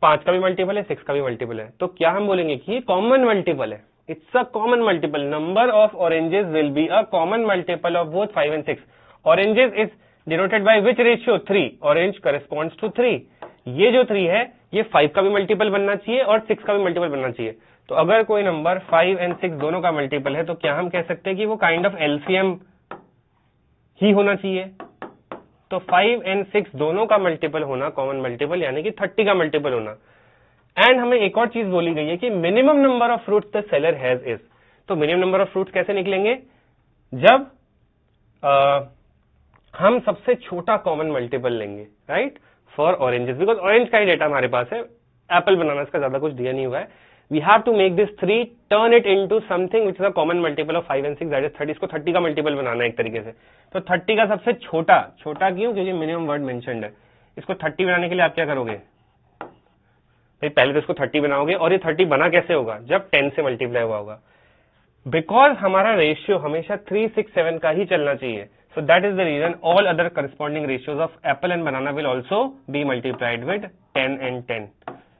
5 का भी मल्टीपल है, 6 का भी मल्टीपल है, तो क्या हम बोलेंगे कि ये कॉमन मल्टीपल है। It's a common multiple, number of oranges will be a common multiple of both 5 and 6. Oranges is denoted by which ratio? 3. Orange corresponds to 3. ये जो 3 है ये 5 का भी मल्टीपल बनना चाहिए और 6 का भी मल्टीपल बनना चाहिए। तो अगर कोई नंबर 5 and 6 दोनों का मल्टीपल है तो क्या हम कह सकते हैं कि वो काइंड ऑफ एलसीएम ही होना चाहिए। तो 5 and 6 दोनों का मल्टीपल होना कॉमन मल्टीपल, यानी कि 30 का मल्टीपल होना। एंड हमें एक और चीज बोली गई है कि minimum number of fruits the seller has is. तो मिनिमम नंबर ऑफ फ्रूट्स कैसे निकलेंगे? जब हम सबसे छोटा कॉमन मल्टीपल लेंगे, right, for oranges, because orange का ही डेटा हमारे पास है, एप्पल बनाना का ज्यादा कुछ दिया नहीं हुआ है। We have to make this 3, turn it into something which is a common multiple of 5 and 6, that is 30। इसको 30 का मल्टीपल बनाना है एक तरीके से। तो 30 का सबसे छोटा, छोटा क्यों? क्योंकि मिनिमम वर्ड मेंशन्ड है। इसको 30 बनाने के लिए आप क्या करोगे? भाई पहले तो इसको 30 बनाओगे, और ये 30 बना कैसे होगा? जब 10 से मल्टीप्लाई हुआ होगा। बिकॉज हमारा रेशियो हमेशा 3, 6, 7 का ही चलना चाहिए। So that is the reason all other corresponding ratios of apple and banana will also be multiplied with 10 and 10.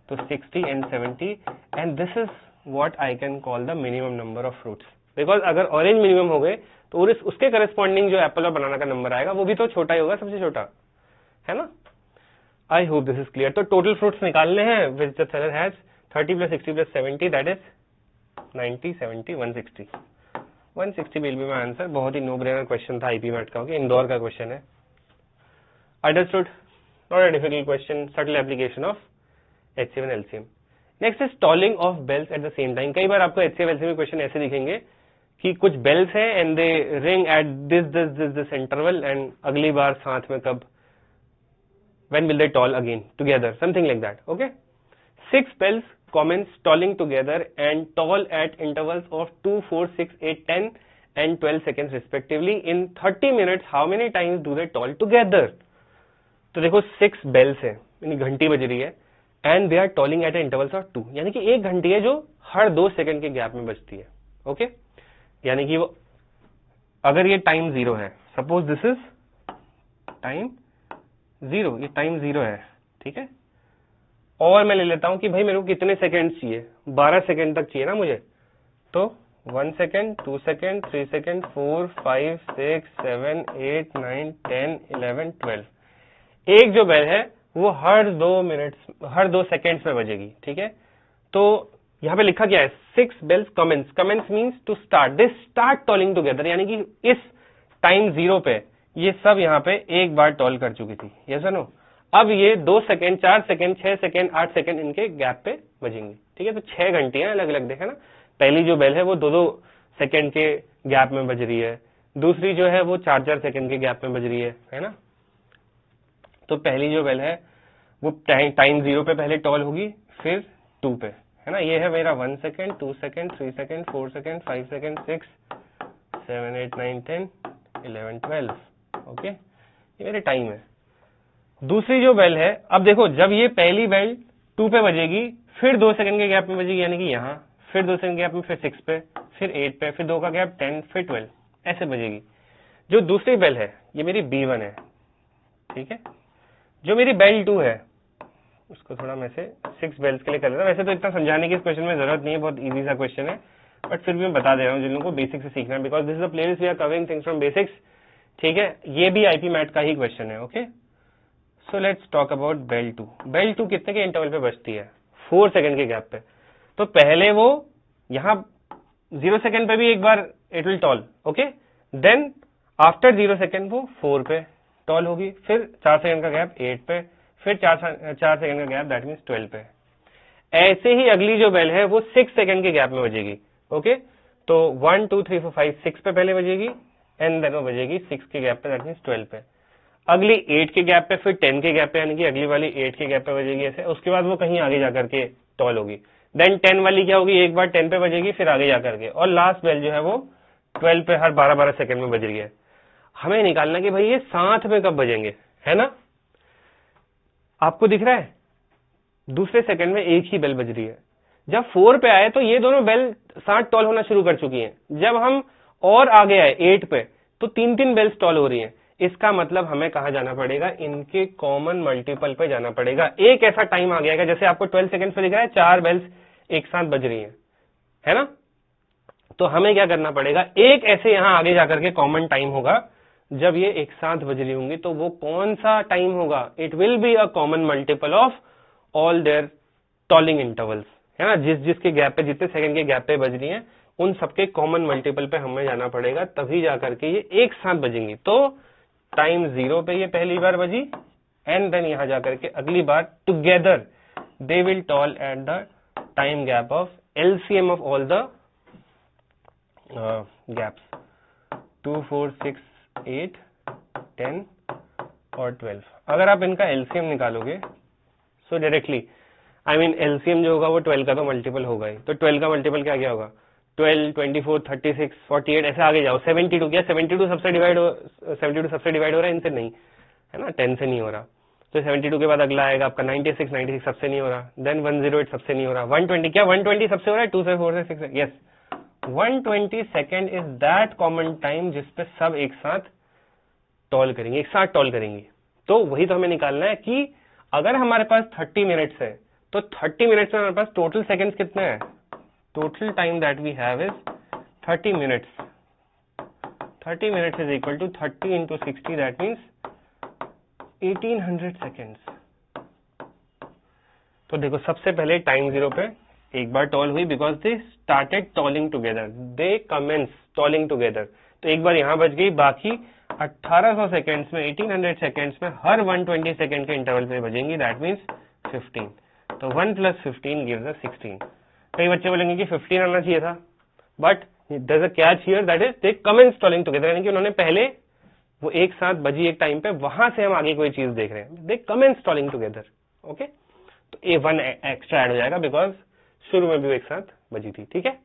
So 60 and 70, and this is what I can call the minimum number of fruits. Because अगर orange minimum हो गए तो उसके corresponding जो apple और banana का number आएगा वो भी तो छोटा ही होगा, सबसे छोटा, है ना? I hope this is clear. तो total fruits निकालने हैं which the seller has 30 plus 60 plus 70, that is 90, 70, 160. 160 will be my answer. बहुत ही नो ब्रेनर क्वेश्चन था आईपी मैट का, ओके, इंदौर का क्वेश्चन है। Understood, not a difficult question, subtle application of HCF and LCM. Next is tolling of bells at the same time. कई बार आपको HCF LCM में क्वेश्चन ऐसे दिखेंगे कि कुछ बेल्स हैं and they ring at this interval, and अगली बार साथ में कब, when will they toll again together, something like that. Okay, 6 bells commence tolling together and toll at intervals of 2, 4, 6, 8, 10 and 12 seconds respectively. In 30 minutes how many times do they toll together? तो देखो 6 bells है, यानी घंटी बज रही है, and they are tolling at intervals of 2, यानी कि एक घंटी है जो हर 2 सेकंड के गैप में बजती है। ओके, यानी कि वो अगर ये टाइम 0 है, सपोज दिस इज टाइम 0, ये टाइम 0 है, ठीक है, और मैं ले लेता हूं कि भाई मेरे को कितने सेकंड चाहिए, 12 सेकंड तक चाहिए ना मुझे, तो 1 सेकंड, 2 सेकंड, 3 सेकंड, 4, 5, 6, 7, 8, 9, 10, 11, 12। एक जो बेल है वो हर 2 मिनट्स, हर 2 सेकंड्स में बजेगी, ठीक है। तो यहाँ पे लिखा क्या है? 6 bells commence. Commence means to start, they start tolling together, यानी कि इस टाइम 0 पे ये सब यहाँ पे एक बार टॉल कर चुकी थी, यस और नो। अब ये 2 सेकंड, 4 सेकंड, 6 सेकंड, 8 सेकंड इनके गैप पे बजेंगे, ठीक है। तो 6 घंटियां अलग अलग, देखा ना, पहली जो बेल है वो 2-2 सेकंड के गैप में बज रही है, दूसरी जो है वो 4-4 सेकंड के गैप में बज रही है ना। तो पहली जो बेल है वो टाइम 0 पे पहले टॉल होगी, फिर 2 पे, है ना। ये है मेरा 1 second, 2 second, 3 second, 4 second, 5 second, 6, 7, 8, 9, 10, 11, 12, okay, ये मेरे टाइम है। दूसरी जो बेल है, अब देखो जब ये पहली बेल 2 पे बजेगी, फिर 2 सेकंड के गैप में बजेगी, यानी कि यहाँ, फिर 2 सेकंड के गैप में, फिर 6 पे, फिर 8 पे, फिर 2 का गैप 10, फिर 12, ऐसे बजेगी। जो दूसरी बेल है ये मेरी B1 है, ठीक है। जो मेरी बेल 2 है उसको थोड़ा मैं से 6 बेल्स के लिए कर लेता हूं। वैसे तो इतना समझाने की इस क्वेश्चन में जरूरत नहीं है, बहुत इजी सा क्वेश्चन है, बट फिर भी मैं बता दे रहा हूँ जिन लोगों को बेसिक से सीखना है, because this is a playlist we are covering things from basics, ठीक है। ये भी आईपी मैट का ही क्वेश्चन है, okay. So let's talk about bell 2। Bell 2 कितने के इंटरवल पे बजती है? 4 सेकंड के गैप पे। तो पहले वो यहाँ 0 सेकंड पे भी एक बार it will toll, okay, then after 0 second वो 4 पे टॉल होगी, फिर 4 सेकंड का गैप 8 पे, फिर 4 सेकंड का गैप दैट मीन्स 12 पे, ऐसे ही अगली जो बेल है वो 6 सेकंड के गैप में बजेगी। ओके, तो 1 2 3 4 5 6 पे पहले बजेगी एंड देन वो बजेगी 6 के गैप पे, दैट मींस 12 पे। अगली 8 के गैप पे, फिर 10 के गैप पे, यानी कि अगली वाली 8 के गैप पे बजेगी ऐसे। उसके बाद वो कहीं आगे जाकर के टॉल होगी। देन 10 वाली क्या होगी, एक बार 10 पे बजेगी फिर आगे जाकर के, और लास्ट बेल जो है वो 12 पे हर 12-12 सेकंड में बज रही है। हमें निकालना कि भाई ये साथ में कब बजेंगे, है ना। आपको दिख रहा है दूसरे सेकंड में एक ही बेल बज रही है। जब 4 पे आए तो ये दोनों बेल साथ टॉल होना शुरू कर चुकी हैं। जब हम और आगे आए 8 पे तो 3-3 बेल्स टॉल हो रही हैं। इसका मतलब हमें कहा जाना पड़ेगा, इनके कॉमन मल्टीपल पे जाना पड़ेगा। एक ऐसा टाइम आ गया जैसे आपको 12 सेकंड पे दिख रहा है, 4 बेल्स एक साथ बज रही हैं, है ना। तो हमें क्या करना पड़ेगा, एक ऐसे यहां आगे जाकर के कॉमन टाइम होगा जब ये एक साथ बज रही होंगी। तो वो कौन सा टाइम होगा, it will be a common multiple of all their tolling intervals, है ना। जिसके गैप पे, जितने सेकंड के गैप पे बज रही हैं, उन सबके कॉमन मल्टीपल पे हमें जाना पड़ेगा, तभी जाकर के ये एक साथ बजेंगी। तो टाइम 0 पे ये पहली बार बजी एंड देन यहां जाकर के अगली बार together they will toll at the time gap of LCM of all the gaps 2 4 6 8 10 और 12। अगर आप इनका एलसीएम निकालोगे सो डायरेक्टली, आई मीन एलसीएम जो होगा वो 12 का तो मल्टीपल होगा ही। तो 12 का मल्टीपल क्या क्या होगा, 12 24 36 48 ऐसे आगे जाओ। 72 क्या 72 सबसे डिवाइड हो, 72 सबसे डिवाइड हो रहा है, इनसे नहीं, है ना, 10 से नहीं हो रहा। तो 72 के बाद अगला आएगा आपका 96 96 सबसे नहीं हो रहा। देन 108 सबसे नहीं हो रहा। 120 क्या 120 सबसे हो रहा है, 2 से 4 से 6, yes 120 second is that common time जिसपे सब एक साथ टॉल करेंगे, एक साथ टॉल करेंगे। तो वही तो हमें निकालना है कि अगर हमारे पास 30 मिनट्स है तो 30 मिनट्स में हमारे पास टोटल सेकंड्स कितने हैं, total time that we have is 30 minutes. 30 minutes is equal to 30 into 60, that means 1800 seconds. तो देखो सबसे पहले टाइम 0 पे एक बार टॉल हुई because they started tolling together, they commence tolling together. तो एक बार यहां बज गई, बाकी 1800 सेकेंड्स में 1800 सेकेंड्स में हर 120 सेकेंड के इंटरवल पे बजेंगी, दैट मीन्स 15। तो 1 + 15 गिव्स अस 16। कई बच्चे बोलेंगे कि 15 आना चाहिए था, but there is a catch here, that is they commence tolling together, यानी कि उन्होंने पहले वो एक साथ बजी एक टाइम पे, वहां से हम आगे कोई चीज देख रहे हैं, दे कमेंस टॉलिंग टुगेदर। ओके, तो ए 1 एक्स्ट्रा ऐड हो जाएगा बिकॉज शुरू में भी वो एक साथ बजी थी, ठीक है।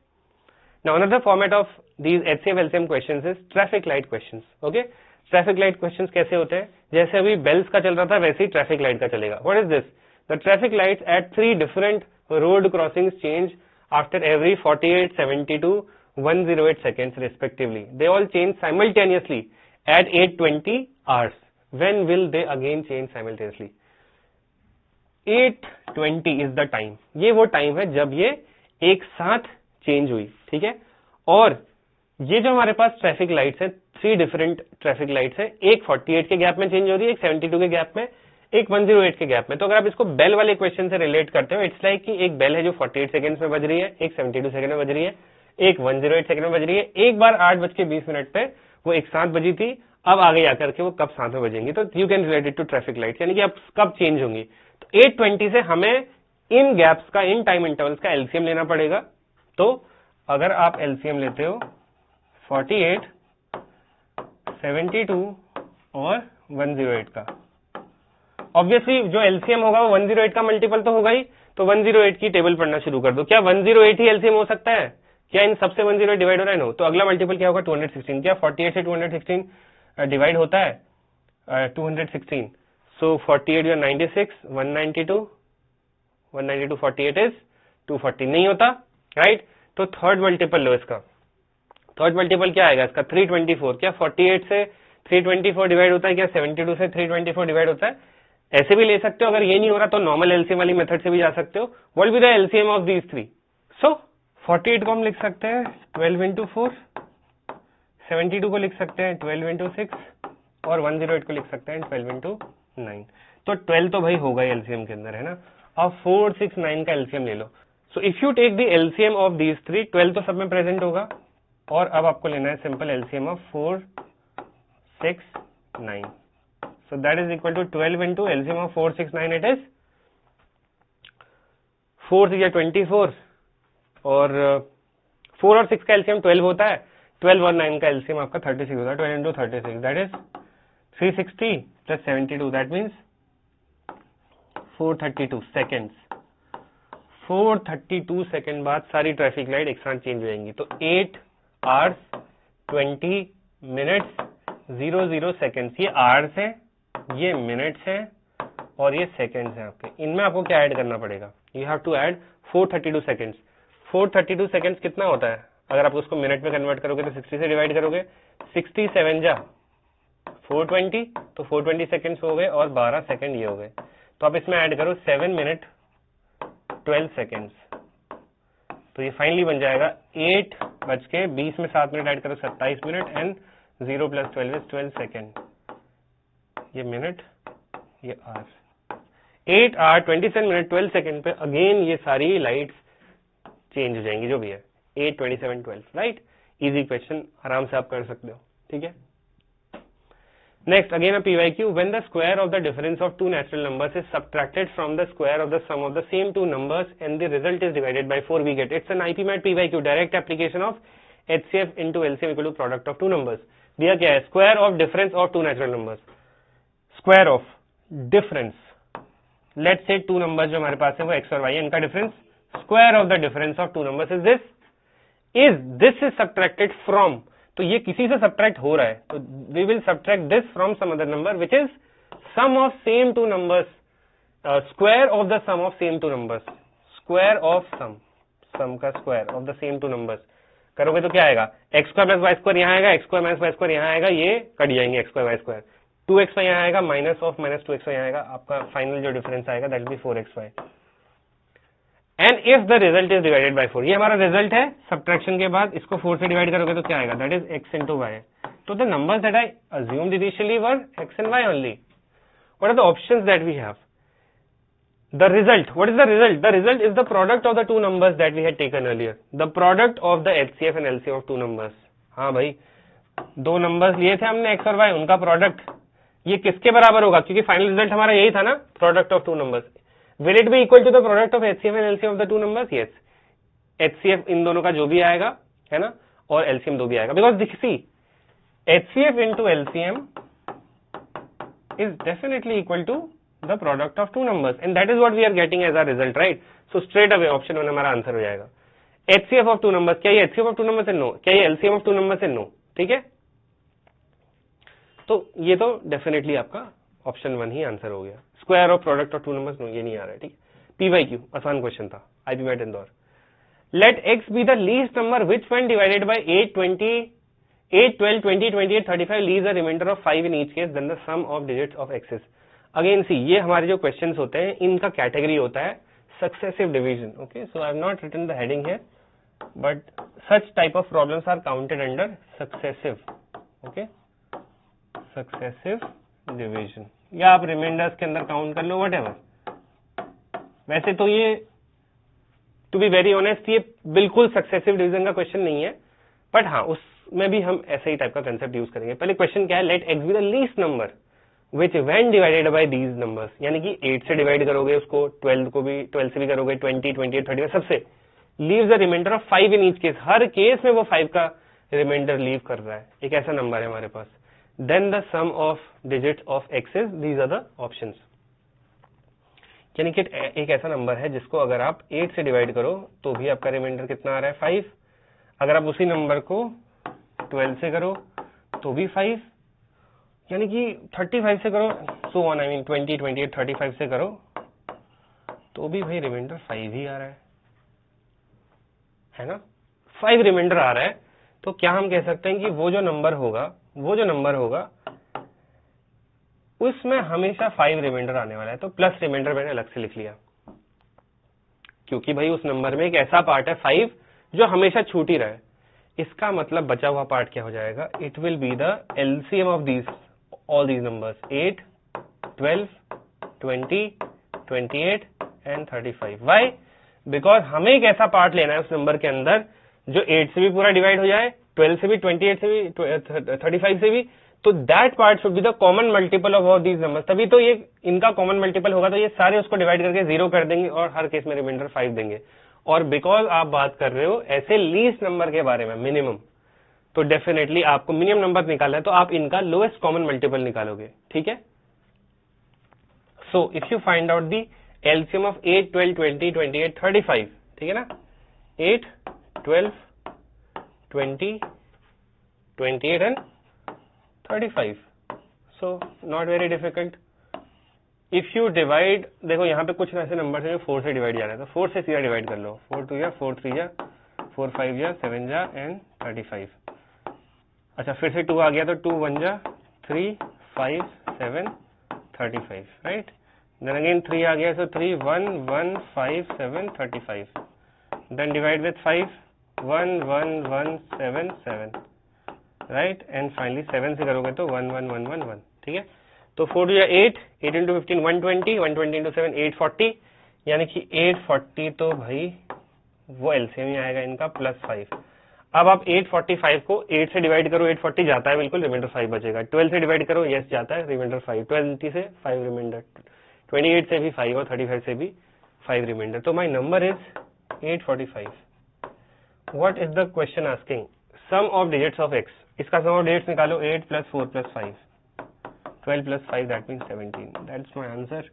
Now another format of these HCF LCM questions is traffic light questions. Okay, traffic light questions कैसे होते हैं, जैसे अभी bells का चल रहा था वैसे ही traffic light का चलेगा। What is this? The traffic lights at 3 different road crossings change after every 48, 72, 108 seconds respectively. They all change simultaneously at 8:20 hours. When will they again change simultaneously? 8:20 is the time. ये वो time है जब ये एक साथ change हुई, ठीक है। और ये जो हमारे पास ट्रैफिक लाइट्स है, 3 डिफरेंट ट्रैफिक लाइट्स है, एक 48 के गैप में चेंज हो रही है, एक 72 के गैप में, एक 108 के गैप में। तो अगर आप इसको बेल वाले क्वेश्चन से रिलेट करते हो, इट्स लाइक कि एक बेल है जो 48 सेकंड्स में बज रही है, एक 72 सेकंड में बज रही है, एक 108 सेकंड में बज रही है। एक बार 8:20 पे वो एक साथ बजी थी, अब आगे जाकर के वो कब साथ में बजेंगी। तो you can relate it to traffic lights, यानी कि अब कब चेंज होंगी। तो 8:20 से हमें इन गैप्स का, इन टाइम इंटरवल्स का एलसीएम लेना पड़ेगा। तो अगर आप एलसीएम लेते हो 48, 72 और 108 का, ऑब्वियसली जो एलसीएम होगा वो 108 का मल्टीपल तो होगा ही। तो 108 की टेबल पढ़ना शुरू कर दो। क्या 108 ही एलसीएम हो सकता है, क्या इन सबसे 108 डिवाइड हो रहा है? नो। तो अगला मल्टीपल क्या होगा, 216। क्या 48 से 216 डिवाइड होता है? 216। सो 48 या 96, 192, 48 इज 240, नहीं होता, राइट। तो थर्ड मल्टीपल लो इसका। थर्ड मल्टीपल क्या आएगा इसका, 324। क्या 48 से 324 डिवाइड होता है? क्या 72 से 324 डिवाइड होता है? ऐसे भी ले सकते हो। अगर ये नहीं हो रहा तो नॉर्मल एलसीएम वाली मेथड से भी जा सकते हो। What will be the LCM of these 3? सो 48 को हम लिख सकते हैं 12 into 4, 72 को लिख सकते हैं 12 into 6 और 108 को लिख सकते हैं 12 into 9। तो 12 तो भाई होगा ही एलसीएम के अंदर, है ना। अब 4, 6, 9 का एलसीएम ले लो। So if you take the LCM of these 3, 12 तो सब में प्रेजेंट होगा, और अब आपको लेना है simple LCM of 4, 6, 9। So that is equal to 12 into LCM of 4, 6, 9, it is 4 6 24 और 4 और 6 का एलसीएम 12 होता है, 12 और 9 का एलसीएम आपका 36 होता है, 12 into 36 that is 360 plus 72 that means 432 seconds. 432 second बाद सारी ट्रैफिक लाइट एक साथ चेंज हो जाएंगी, तो 8 hours 20 minutes 00 seconds। ये आवर्स है, ये मिनट्स है और ये सेकेंड्स हैं आपके। इनमें आपको क्या ऐड करना पड़ेगा, you have to add 432 seconds. 432 seconds कितना होता है, अगर आप उसको मिनट में कन्वर्ट करोगे तो 60 से डिवाइड करोगे, 67 जा 420, तो 420 सेकेंड्स हो गए और 12 सेकेंड ये हो गए। तो आप इसमें ऐड करो 7 minute 12 seconds, तो ये फाइनली बन जाएगा 8 बज के 20 में 7 मिनट ऐड करो 27 मिनट एंड 0 + 12 is 12 सेकेंड। ये मिनट, ये आवर, 8 hour 27 minute 12 सेकेंड पे अगेन ये सारी लाइट्स चेंज हो जाएंगी, जो भी है 8 27 12, राइट। इजी क्वेश्चन, आराम से आप कर सकते हो, ठीक है। Next, again a PYQ. When the square of the difference of two natural numbers is subtracted from the square of the sum of the same two numbers and the result is divided by 4, we get. It's an IPMAT PYQ, direct application of HCF into LCM equal to product of two numbers. दिया क्या है, square of difference of two natural numbers. Square of difference. Let's say two numbers जो हमारे पास है वो x और y है, इनका difference. Square of the difference of two numbers is this. This is subtracted from. तो ये किसी से सब्ट्रैक्ट हो रहा है, तो we will subtract this from some other number which is sum of same two numbers, square of the sum of same two numbers, square of sum का square of the same two numbers करोगे तो क्या आएगा, x square plus y square यहाँ आएगा, x square minus y square यहाँ आएगा, ये कट जाएंगे x square Y square, 2x यहाँ आएगा, माइनस ऑफ माइनस 2x यहाँ आएगा, आपका फाइनल जो डिफरेंस आएगा that will B 4xy। And if the result is divided by 4, ये हमारा रिजल्ट है सब्ट्रैक्शन के बाद, इसको 4 से डिवाइड करोगे तो क्या आएगा, that is x into y। तो the numbers that I assumed initially were x and y only. What are the options that we have? The result, what is the result? The result is the product of the two numbers that we had taken earlier. The product of the HCF and LCM of two numbers. हाँ भाई, दो numbers लिए थे हमने x और y, उनका product ये किसके बराबर होगा, क्योंकि फाइनल रिजल्ट हमारा यही था ना, product of two numbers. Will it be equal to the product of HCF and LCM of the two numbers? Yes. HCF इन दोनों का जो भी आएगा, है ना, और LCM दो भी आएगा, because see, HCF into LCM is definitely equal to the product of two numbers, and that is what we are getting as our result, right? So straight away option 1 हमारा आंसर हो जाएगा। HCF of two numbers, क्या ये HCF of two numbers है? No. क्या ये LCM of two numbers है? No. ठीक है, तो ये तो डेफिनेटली आपका ऑप्शन 1 ही आंसर हो गया। Square of product of two numbers, no ये नहीं आ रहा है, ठीक है। PYQ आसान क्वेश्चन था, IPMAT Indore. Let x be the least number which when divided by 8 12 20 28 35 leaves a remainder of 5 in each case, then the sum of digits of x's. Again see, ये हमारे जो क्वेश्चंस होते हैं इनका कैटेगरी होता है successive division. Okay, so I have not written the heading here, but such type of problems are counted under successive. Okay, successive division, या आप रिमाइंडर्स के अंदर काउंट कर लो, व्हाटएवर। वैसे तो ये टू बी वेरी ऑनेस्ट ये बिल्कुल सक्सेसिव डिवीजन का क्वेश्चन नहीं है, बट हाँ उसमें भी हम ऐसे ही टाइप का कंसेप्ट यूज करेंगे। पहले क्वेश्चन क्या है, let x be the least number which when divided by these numbers, यानी कि 8 से डिवाइड करोगे उसको, 12 से भी करोगे, 20 28 35 सबसे, leaves the remainder of 5 in each case, हर केस में वो 5 का रिमाइंडर लीव कर रहा है, एक ऐसा नंबर है हमारे पास। then the sum of digits of x's, these are the options। यानी कि एक ऐसा नंबर है जिसको अगर आप 8 से डिवाइड करो तो भी आपका रिमाइंडर कितना आ रहा है, 5। अगर आप उसी नंबर को 12 से करो तो भी 5, यानी कि 35 से करो, सो ऑन, आई मीन 20 28 35 से करो तो भी भाई रिमाइंडर 5 ही आ रहा है ना, 5 रिमाइंडर आ रहा है। तो क्या हम कह सकते हैं कि वो जो नंबर होगा उसमें हमेशा 5 रिमाइंडर आने वाला है। तो प्लस रिमाइंडर मैंने अलग से लिख लिया, क्योंकि भाई उस नंबर में एक ऐसा पार्ट है 5 जो हमेशा छूट ही रहा है। इसका मतलब बचा हुआ पार्ट क्या हो जाएगा, it will be the LCM of these all these numbers, 8 12 20 28 and 35। Why, because हमें एक ऐसा पार्ट लेना है उस नंबर के अंदर जो 8 से भी पूरा डिवाइड हो जाए, 12 से भी, 28 से भी, 35 से भी, तो that part should be the common multiple of all these numbers, तभी तो ये इनका कॉमन मल्टीपल होगा, तो ये सारे उसको डिवाइड करके 0 कर देंगे और हर केस में रिमाइंडर 5 देंगे। और बिकॉज आप बात कर रहे हो ऐसे लीस्ट नंबर के बारे में मिनिमम, तो डेफिनेटली आपको मिनिमम नंबर निकालना है, तो आप इनका लोएस्ट कॉमन मल्टीपल निकालोगे, ठीक है। सो if you find out the LCM of 8, 12, 20, 28, 35, ठीक है ना, 8, 12, 20, 28 and 35, so not very difficult. If you divide, देखो यहाँ पे कुछ ऐसे नंबर है जो 4 से डिवाइड जा रहा है, तो 4 से सीधा डिवाइड कर लो, 4 2 जा, 4 3 जा, 4 5 जा, 7 जा एंड 35। अच्छा फिर से 2 आ गया, तो 2 1 जा, 3 5 7 35, राइट। देन अगेन 3 आ गया, so 3 1 1 5 7 35, then divide with 5 1 1 1 7 7, right, and finally 7 से करोगे तो 1 1 1 1 1, ठीक है। तो 4 2 8, 8 इंटू 15 120, 120 इंटू 7 840, यानी कि 840, तो भाई वो एलसीएम ही आएगा इनका +5। अब आप 845 को 8 से डिवाइड करो, 840 जाता है बिल्कुल, रिमाइंडर 5 बचेगा। 12 से डिवाइड करो, यस जाता है, रिमाइंडर 5। 20 से 5 रिमाइंडर, 28 से भी 5 और 35 से भी 5 रिमाइंडर। तो my number is 845। What is the question asking? Sum of digits of x. इसका सम ऑफ डिजिट्स निकालो, 8 + 4 + 5, 12 + 5, that means 17। That's my answer.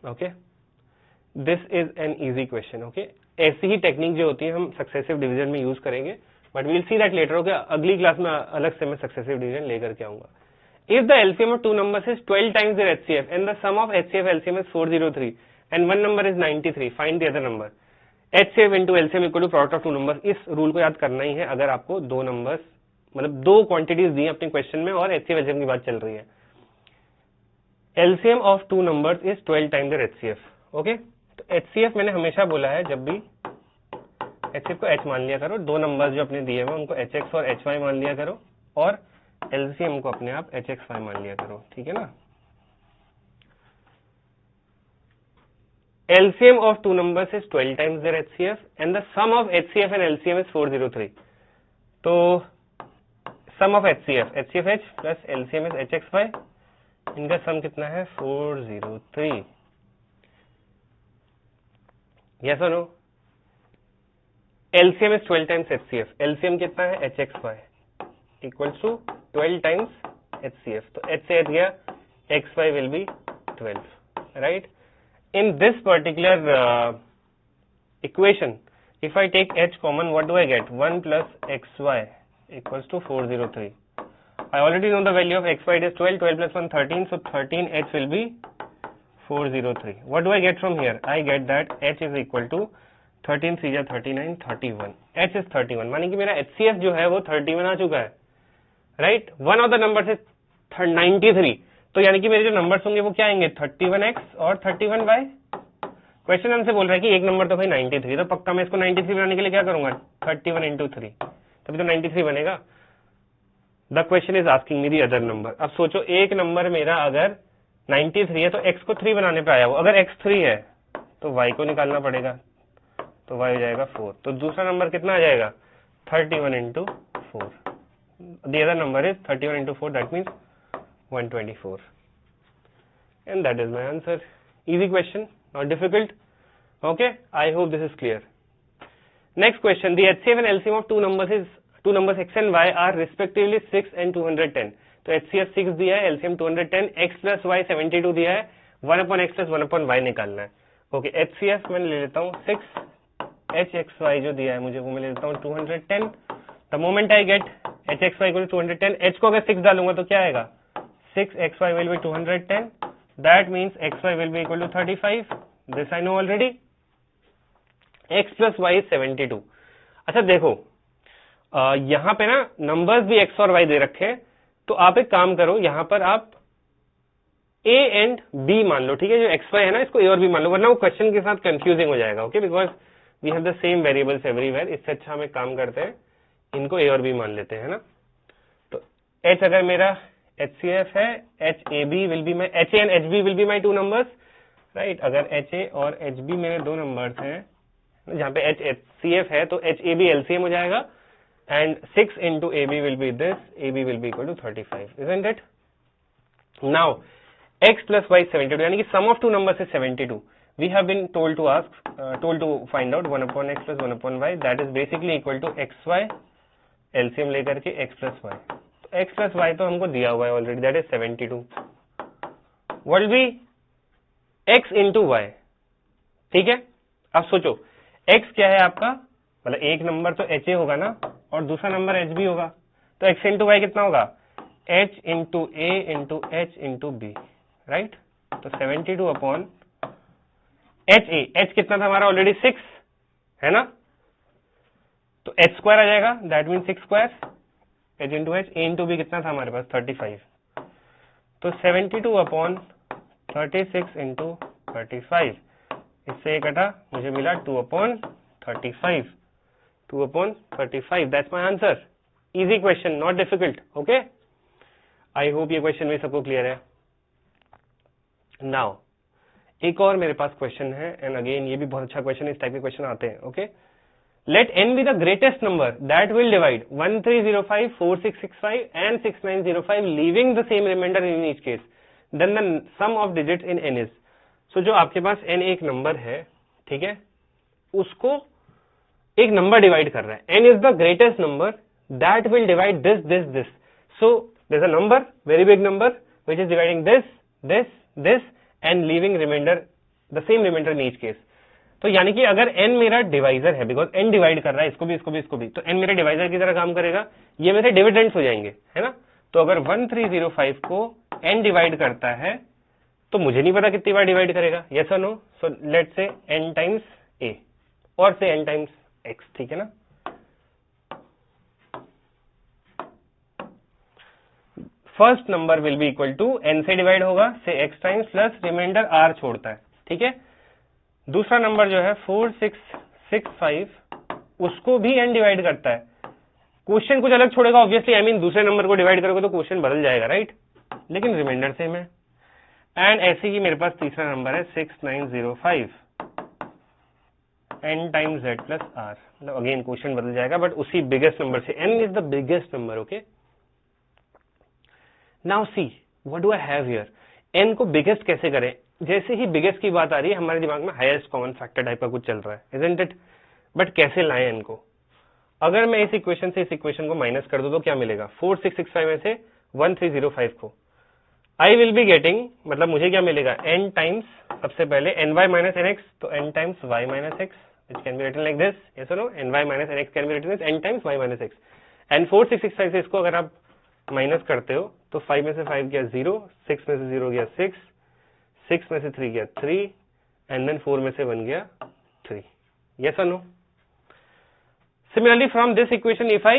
Okay, this is an easy question. Okay, ऐसी ही टेक्निक जो होती है हम सक्सेसिव डिवीजन में use करेंगे, but we'll see that later. Okay, अगली क्लास में अलग से मैं सक्सेसिव डिवीजन लेकर के आऊंगा। If the LCM of two numbers is 12 times their HCF and the sum of HCF LCM is 403 and one number is 93, find the other number. HCF into LCM equal to product of two numbers. इस rule को याद करना ही है अगर आपको दो numbers, मतलब दो क्वांटिटीज दी अपने क्वेश्चन में और HCF LCM की बात चल रही है। LCM of two numbers is 12 times their HCF. Okay, तो HCF मैंने हमेशा बोला है, जब भी HCF को H मान लिया करो, दो नंबर्स जो अपने दिए हुए उनको HX और HY मान लिया करो, और LCM को अपने आप HXY मान लिया करो, ठीक है ना। LCM of two numbers is 12 times their HCF and the sum of HCF and LCM is 403. तो sum of HCF HCFH plus LCM is HXY, इनका सम कितना है? 403। yes or no? LCM is 12 times HCF, LCM कितना है? HXY equals to 12 times HCF. तो H से H गया, XY will be 12, right? In this particular equation, if I take H common, what do I get? 1 plus XY equals to 403. I already know the value of XY, it is 12, 12 plus 1 13, so 13H will be 403. What do I get from here? I get that H is equal to 13 3 जा 39 31. H is 31, माने कि मेरा HCF जो है वो 31 आ चुका है, right. One of the number से 93, तो यानी कि मेरे जो नंबर्स होंगे वो क्या आएंगे? 31x और 31y। क्वेश्चन हमसे बोल रहा है कि एक नंबर तो भाई 93, तो पक्का मैं इसको 93 बनाने के लिए क्या करूंगा? 31 into 3, तभी तो 93 बनेगा। The question is asking me the other number. अब सोचो, एक नंबर मेरा अगर 93 है तो x को 3 बनाने पे आया हो, अगर x 3 है तो y को निकालना पड़ेगा, तो y हो जाएगा 4। तो दूसरा नंबर कितना आ जाएगा? 31 into 4। The other number is 31 into 4, that means 124, and that is my answer. Easy question, not difficult. Okay, I hope this is clear. Next question, the HCF and LCM of two numbers x and y are respectively 6 and 210. तो HCF 6 दिया है, LCM 210, x plus y 72 दिया है, 1 upon x plus 1 upon y निकालना है। Okay, HCF मैं ले लेता हूँ 6, HXY जो दिया है मुझे वो मैं ले लेता हूँ 210। The moment I get HXY equal to 210, H को अगर 6 डालूंगा तो क्या आएगा? 6XY will be 210, that means XY will be equal to 35. This I know already. X plus Y is 72. अच्छा देखो, यहाँ पे ना नंबर्स भी X और Y दे रखे हैं, तो आप एक काम करो, यहाँ पर आप A एंड B मान लो, ठीक है। जो XY है ना, इसको A और B मान लो, वरना वो क्वेश्चन के साथ कंफ्यूजिंग हो जाएगा। Okay, because we have the same variables everywhere. इससे अच्छा हम एक काम करते हैं, इनको A और B मान लेते हैं ना। तो H अगर मेरा HCF है, HAB will be my, HA and HB will be my two numbers, right. अगर HA और HB मेरे दो नंबर्स हैं, जहाँ पे HCF है तो HAB LCM हो जाएगा, and 6 into AB will be this, AB will be equal to 35, isn't it? Now, x plus y 72, यानी कि sum of two numbers is 72. We have been told to find out 1 upon x plus 1 upon y, that is basically equal to xy, LCM लेकर के x plus y. तो x plus y तो हमको दिया हुआ है already, that is 72. What will be x into y? ठीक है, अब सोचो x क्या है आपका, मतलब एक नंबर तो HA होगा ना, और दूसरा नंबर HB होगा, तो x into y कितना होगा, h into a into h into b, right? तो 72 अपॉन h कितना था हमारा ऑलरेडी 6 है ना, तो h स्क्वायर आ जाएगा, that mean 6 square, h into h, a into b कितना था हमारे पास 35, तो 72 अपॉन 36 into 35, इससे कटा मुझे मिला 2 upon 35, 2 upon 35, that's my answer. Easy question, not difficult. Okay? I hope ये question में सबको clear है. Now, एक और मेरे पास question है, and again ये भी बहुत अच्छा question है, इस type के question आते हैं. Okay? Let n be the greatest number that will divide 1305, 4665 and 6905, leaving the same remainder in each case. Then the sum of digits in n is. So जो आपके पास n एक number है, ठीक है, उसको एक नंबर डिवाइड कर रहा है, n is the greatest number that will divide this this this, so there is a number, very big number which is dividing this this this and leaving remainder the same remainder in each case. तो यानी कि अगर n मेरा divisor है, because n divide कर रहा है इसको भी इसको भी इसको भी, तो n मेरे डिवाइजर की तरह काम करेगा, ये मेरे डिविडेंड्स हो जाएंगे, है ना. तो अगर 1305 को n डिवाइड करता है तो मुझे नहीं पता कितनी बार डिवाइड करेगा, यस और no. So let's say n times a और से n टाइम्स x, ठीक है ना. First number will be equal to n से डिवाइड होगा से x times plus remainder r छोड़ता है, ठीक है. दूसरा नंबर जो है 4665, उसको भी n डिवाइड करता है, क्वेश्चन कुछ अलग छोड़ेगा ऑब्वियसली, आई मीन दूसरे नंबर को डिवाइड करोगे तो क्वेश्चन बदल जाएगा, राइट, लेकिन रिमाइंडर सेम है. एंड ऐसे ही मेरे पास तीसरा नंबर है 6905, n times z plus r, मतलब अगेन क्वेश्चन बदल जाएगा बट उसी बिगेस्ट नंबर से, n is the biggest number. Okay, now see what do I have here. n को बिगेस्ट कैसे करें, जैसे ही बिगेस्ट की बात आ रही है हमारे दिमाग में हाईएस्ट कॉमन फैक्टर टाइप का कुछ चल रहा है, इजंट इट. बट कैसे लाएं n को, अगर मैं इस इक्वेशन से इस इक्वेशन को माइनस कर दूं तो क्या मिलेगा, 4665 में से 1305 को आई विल बी गेटिंग, मतलब मुझे क्या मिलेगा, n टाइम्स सबसे पहले ny माइनस nx, तो n times y minus x, which can be written like this, yes or no, ny minus nx can be written as n times y minus x. and 4665 से इसको अगर आप minus करते हो तो 5 में से 5 गया 0, 6 में से 0 गया 6, 6 में से 3 गया 3, एंड देन 4 में से 1 गया 3, yes or no. Similarly from this equation if I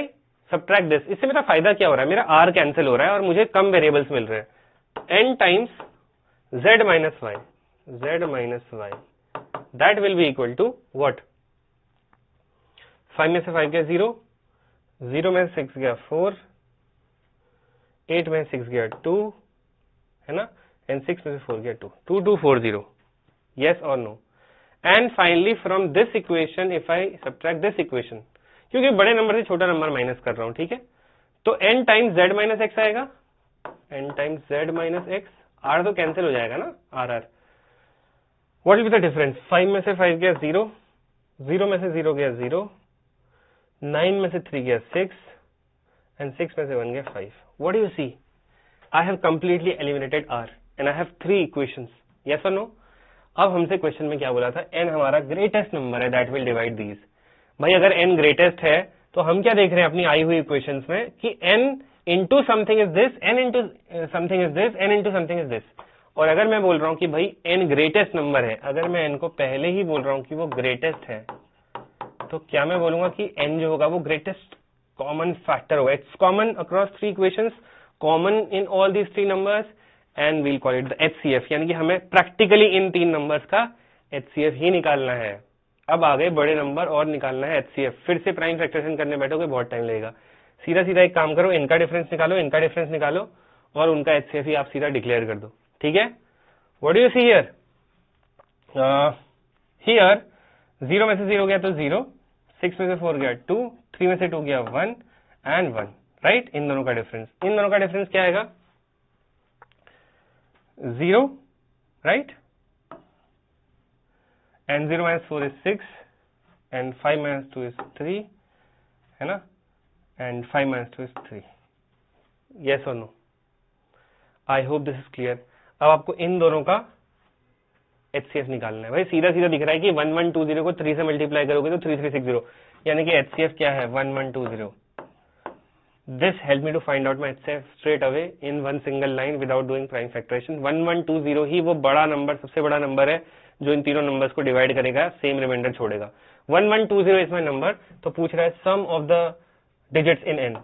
subtract this, इससे मेरा फायदा क्या हो रहा है, मेरा r कैंसिल हो रहा है और मुझे कम वेरिएबल्स मिल रहे हैं. n times z minus y, that will be equal to what, 5 में से 5 गया 0, 0 में से 6 गया 4, 8 में से 6 गया 2, है ना, एंड 6 में से 4 गया 2, 2240, yes or no. And finally from this equation if I subtract this equation, क्योंकि बड़े नंबर से छोटा नंबर माइनस कर रहा हूं, ठीक है, तो n times z minus x आएगा, n times z minus x, r तो कैंसिल हो जाएगा ना, r. What will be the difference? 5 में से 5 गया 0, 0 में से 0 गया 0, 9 में से 3 गया 6, and 6 में से 1 गया 5. What do you see? I have completely eliminated r and I have 3 equations. Yes or no? अब हमसे क्वेश्चन में क्या बोला था, n हमारा ग्रेटेस्ट नंबर है that will divide these. भाई अगर n ग्रेटेस्ट है तो हम क्या देख रहे हैं अपनी आई हुई इक्वेशंस में कि n into something is this, n into something is this, n into something is this. और अगर मैं बोल रहा हूं कि भाई n ग्रेटेस्ट नंबर है, अगर मैं n को पहले ही बोल रहा हूं कि वो ग्रेटेस्ट है, तो क्या मैं बोलूंगा कि n जो होगा वो ग्रेटेस्ट कॉमन फैक्टर होगा. It's common across 3 equations, common in all these 3 numbers, and we'll call it the HCF, यानी कि हमें प्रैक्टिकली इन 3 नंबर्स का HCF ही निकालना है. अब आगे बड़े नंबर और निकालना है HCF, फिर से प्राइम फैक्टराइजेशन करने बैठोगे बहुत टाइम लगेगा. सीधा सीधा एक काम करो, इनका डिफरेंस निकालो, इनका डिफरेंस निकालो और उनका HCF ही आप सीधा डिक्लेयर कर दो, ठीक है. What do you see here, here 0 में से 0 गया तो 0, 6 में से 4 गया 2, 3 में से 2 गया 1 and 1, राइट। इन दोनों का डिफरेंस क्या आएगा? 0, right. and 0 minus 4 is 6 and 5 minus 2 is 3, है ना, and 5 minus 2 is 3. Yes or no? I hope this is clear. अब आपको इन दोनों का HCF निकालना है। भाई सीधा सीधा दिख रहा है कि 1120 को 3 से मल्टीप्लाई करोगे तो 3360, यानी कि HCF क्या है? 1120. This helped me to find out my HCF straight away in one single line without doing prime factorization. 1120 ही वो बड़ा नंबर, सबसे बड़ा नंबर है जो इन तीनों नंबर्स को डिवाइड करेगा, सेम रिमाइंडर छोड़ेगा। 1120 इज माई नंबर, तो पूछ रहा है sum of the digits in n।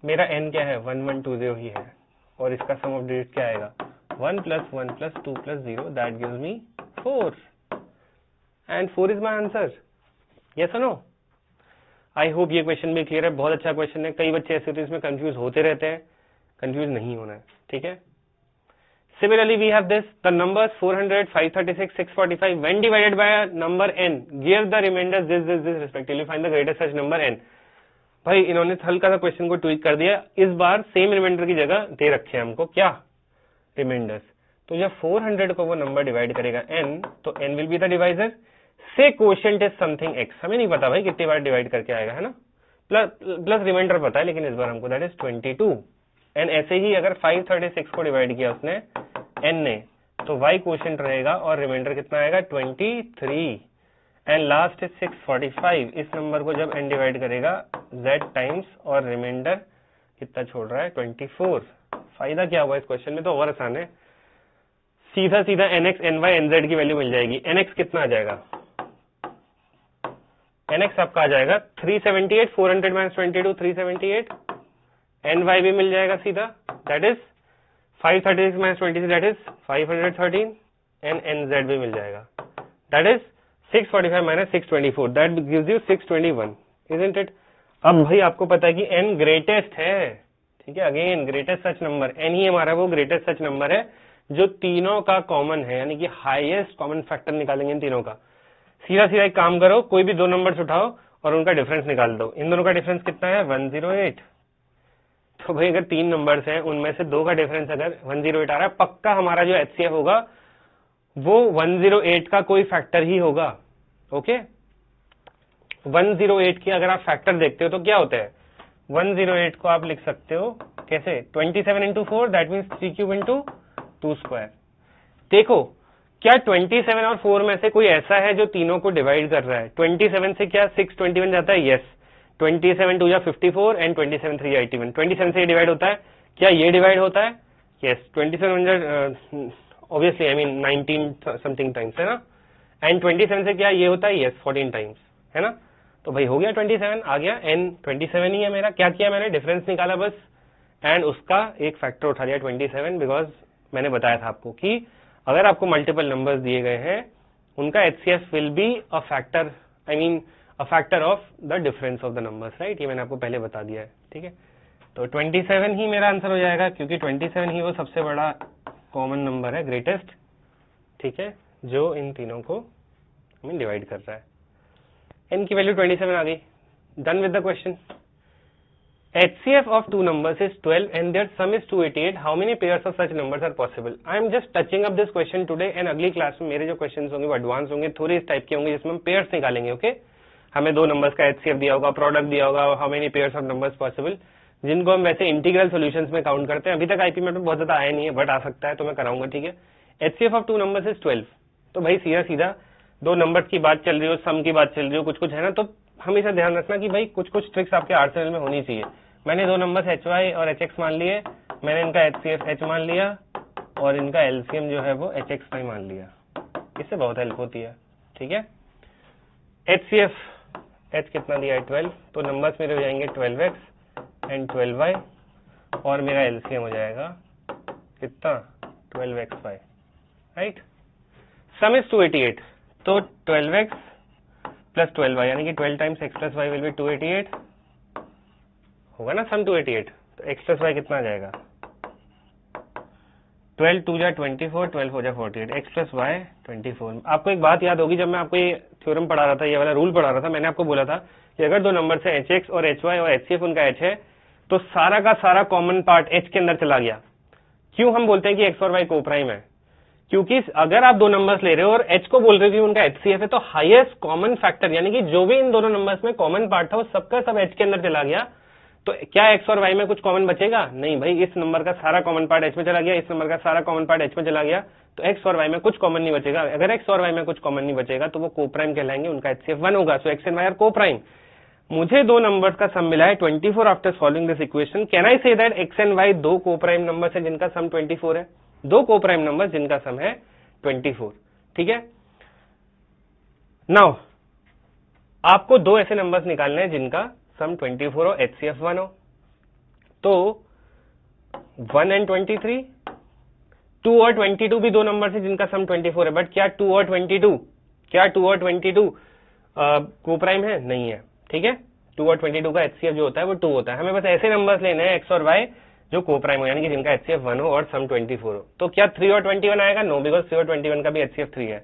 मेरा n क्या है? 1120 ही है, और इसका सम ऑफ डिजिट क्या आएगा? 1 + 1 + 2 + 0, that gives me 4, and 4 is my answer. Yes और नो? आई होप ये क्वेश्चन भी क्लियर है। बहुत अच्छा क्वेश्चन है। कई बच्चे ऐसे होते हैं इसमें कंफ्यूज होते रहते हैं, कंफ्यूज नहीं होना है, ठीक है। Similarly, we have this, the numbers 400, 536, 645, when divided by a number n, give the remainders this respectively, find the greatest such number n. भाई इन्होंने हल्का सा क्वेश्चन को ट्वीक कर दिया, इस बार सेम रिमाइंडर की जगह दे रखे हैं हमको क्या? रिमाइंडर्स। तो जब 400 को वो नंबर डिवाइड करेगा n, तो n will be the divisor, से क्वोशिएंट इज समथिंग x। हमें नहीं पता भाई कितनी बार डिवाइड करके आएगा, है ना, प्लस रिमाइंडर पता है, लेकिन इस बार हमको दैट इज 22। एंड ऐसे ही अगर 536 को डिवाइड किया उसने n ने, तो y क्वोशिएंट रहेगा और रिमाइंडर कितना आएगा? 23। And last is 645। इस नंबर को जब n डिवाइड करेगा z टाइम्स, और रिमाइंडर कितना छोड़ रहा है? 24। फायदा क्या हुआ इस क्वेश्चन में? तो और आसान है, सीधा सीधा nx, ny, nz की वैल्यू मिल जाएगी। nx कितना आ जाएगा? nx आपका आ जाएगा 378, 400 minus 22, 378। ny भी मिल जाएगा सीधा, that is 536 minus 23, that is 513, and nz भी मिल जाएगा, that is 645 minus 624, that gives you 621, isn't it? अब भाई आपको पता है कि n ग्रेटेस्ट है, ठीक है। अगेन ग्रेटेस्ट सच नंबर n ही हमारा वो ग्रेटेस्ट सच नंबर है जो तीनों का कॉमन है, यानी कि हाईएस्ट कॉमन फैक्टर निकालेंगे इन तीनों का। सीधा सीधा एक काम करो, कोई भी दो नंबर्स उठाओ और उनका डिफरेंस निकाल दो। इन दोनों का डिफरेंस कितना है? 108। तो भाई अगर तीन नंबर्स हैं, उनमें से दो का डिफरेंस अगर 108 आ रहा है, पक्का हमारा जो HCF होगा वो 108 का कोई फैक्टर ही होगा। ओके, 108 की अगर आप फैक्टर देखते हो तो क्या होता है? 108 को आप लिख सकते हो कैसे? 27 into 4, that means 3 cube into 2 square। देखो क्या 27 और 4 में से कोई ऐसा है जो तीनों को डिवाइड कर रहा है? 27 से क्या 621 जाता है? यस। 27 2 या 54 एंड 27 3 या 81। 27 से ये डिवाइड होता है क्या? ये डिवाइड होता है? Yes. 27 obviously I mean 19 something times, है ना। एंड 27 से क्या ये होता है? यस 14 टाइम्स, है ना। तो भाई हो गया 27 आ गया, एन 27 ही है मेरा। क्या किया मैंने? डिफरेंस निकाला बस, एंड उसका एक फैक्टर उठा लिया 27, बिकॉज मैंने बताया था आपको कि अगर आपको मल्टीपल नंबर्स दिए गए हैं, उनका HCF will be a factor, I mean a factor of the difference of the numbers, right. ये मैंने आपको पहले बता दिया है, ठीक है। तो 27 ही मेरा आंसर हो जाएगा, क्योंकि 27 ही वो सबसे बड़ा कॉमन नंबर है, ग्रेटेस्ट, ठीक है, जो इन तीनों को डिवाइड कर रहा है। n की वैल्यू 27 आ गई। Done with the question. HCF of two numbers is 12 and their sum is 288. How many pairs of such numbers are possible? I am just touching up this question today, and अगली class में मेरे जो questions होंगे वो advance होंगे, थोड़े इस type के होंगे जिसमें हम पेयर्स निकालेंगे। ओके, हमें दो नंबर्स का HCF दिया होगा, प्रोडक्ट दिया होगा, how many pairs of numbers possible, जिनको हम वैसे इंटीग्रल सॉल्यूशंस में काउंट करते हैं। अभी तक आईपी में बहुत ज्यादा आया नहीं है, बट आ सकता है, तो मैं कराऊंगा, ठीक है। HCF of two numbers is 12। तो भाई सीधा सीधा दो नंबर्स की बात चल रही हो, सम की बात चल रही हो, कुछ कुछ है ना, तो हमेशा ध्यान रखना कि भाई कुछ कुछ ट्रिक्स आपके आर्सेनल में होनी चाहिए। मैंने दो नंबर्स HY और HX मान लिए, मैंने इनका HCF H मान लिया, और इनका LCM जो है वो HXY मान लिया। इससे बहुत हेल्प होती है, ठीक है। HCF H कितना दिया है? 12। तो नंबर्स मेरे हो जाएंगे 12x एंड 12y, और मेरा LCM हो जाएगा कितना? 12xy, right. सम इज 288, तो 12x प्लस 12y, यानी कि 12 times x plus y will be 288 होगा ना, सम 288। तो x प्लस y कितना आ जाएगा? 12 2 जा 24, 12 हो जा 48, x प्लस y 24। आपको एक बात याद होगी, जब मैं आपको ये थ्योरम पढ़ा रहा था, ये वाला रूल पढ़ा रहा था, मैंने आपको बोला था कि अगर दो नंबर से HX और HY और HCF उनका H है तो सारा का सारा कॉमन पार्ट H के अंदर चला गया। क्यों हम बोलते हैं कि X और Y को प्राइम है? क्योंकि अगर आप दो नंबर्स ले रहे हो और H को बोल रहे हो कि उनका HCF है तो हाईएस्ट कॉमन फैक्टर यानी कि जो भी इन दोनों नंबर्स में कॉमन पार्ट था वो सबका सब H के अंदर चला गया। तो क्या X और Y में कुछ कॉमन बचेगा? नहीं भाई, इस नंबर का सारा कॉमन पार्ट H में चला गया, इस नंबर का सारा कॉमन पार्ट H में चला गया, तो X और Y में कुछ कॉमन नहीं बचेगा। अगर X और Y में कुछ कॉमन नहीं बचेगा तो वो कोप्राइम कहलाएंगे, उनका HCF 1 होगा। So X and Y are coprime. मुझे दो नंबर्स का सम मिला है 24 after solving this equation. Can I say that X and Y दो कोप्राइम नंबर्स है जिनका सम 24 है? दो कोप्राइम नंबर जिनका सम है 24। ठीक है। नाउ आपको दो ऐसे नंबर्स निकालने हैं जिनका सम 24 हो, HCF 1 हो। तो 1 एंड 23, 2 और 22 भी दो नंबर है जिनका सम 24 है। बट क्या 2 और 22 कोप्राइम है? नहीं है। ठीक है। 2 और 22 का HCF जो होता है वो 2 होता है। हमें बस ऐसे नंबर्स लेने हैं X और Y जो कोप्राइम हो यानी कि जिनका HCF 1 हो और सम 24 हो। तो क्या 3 और 21 आएगा? नो, बिकॉज 3 और 21 का भी HCF 3 है।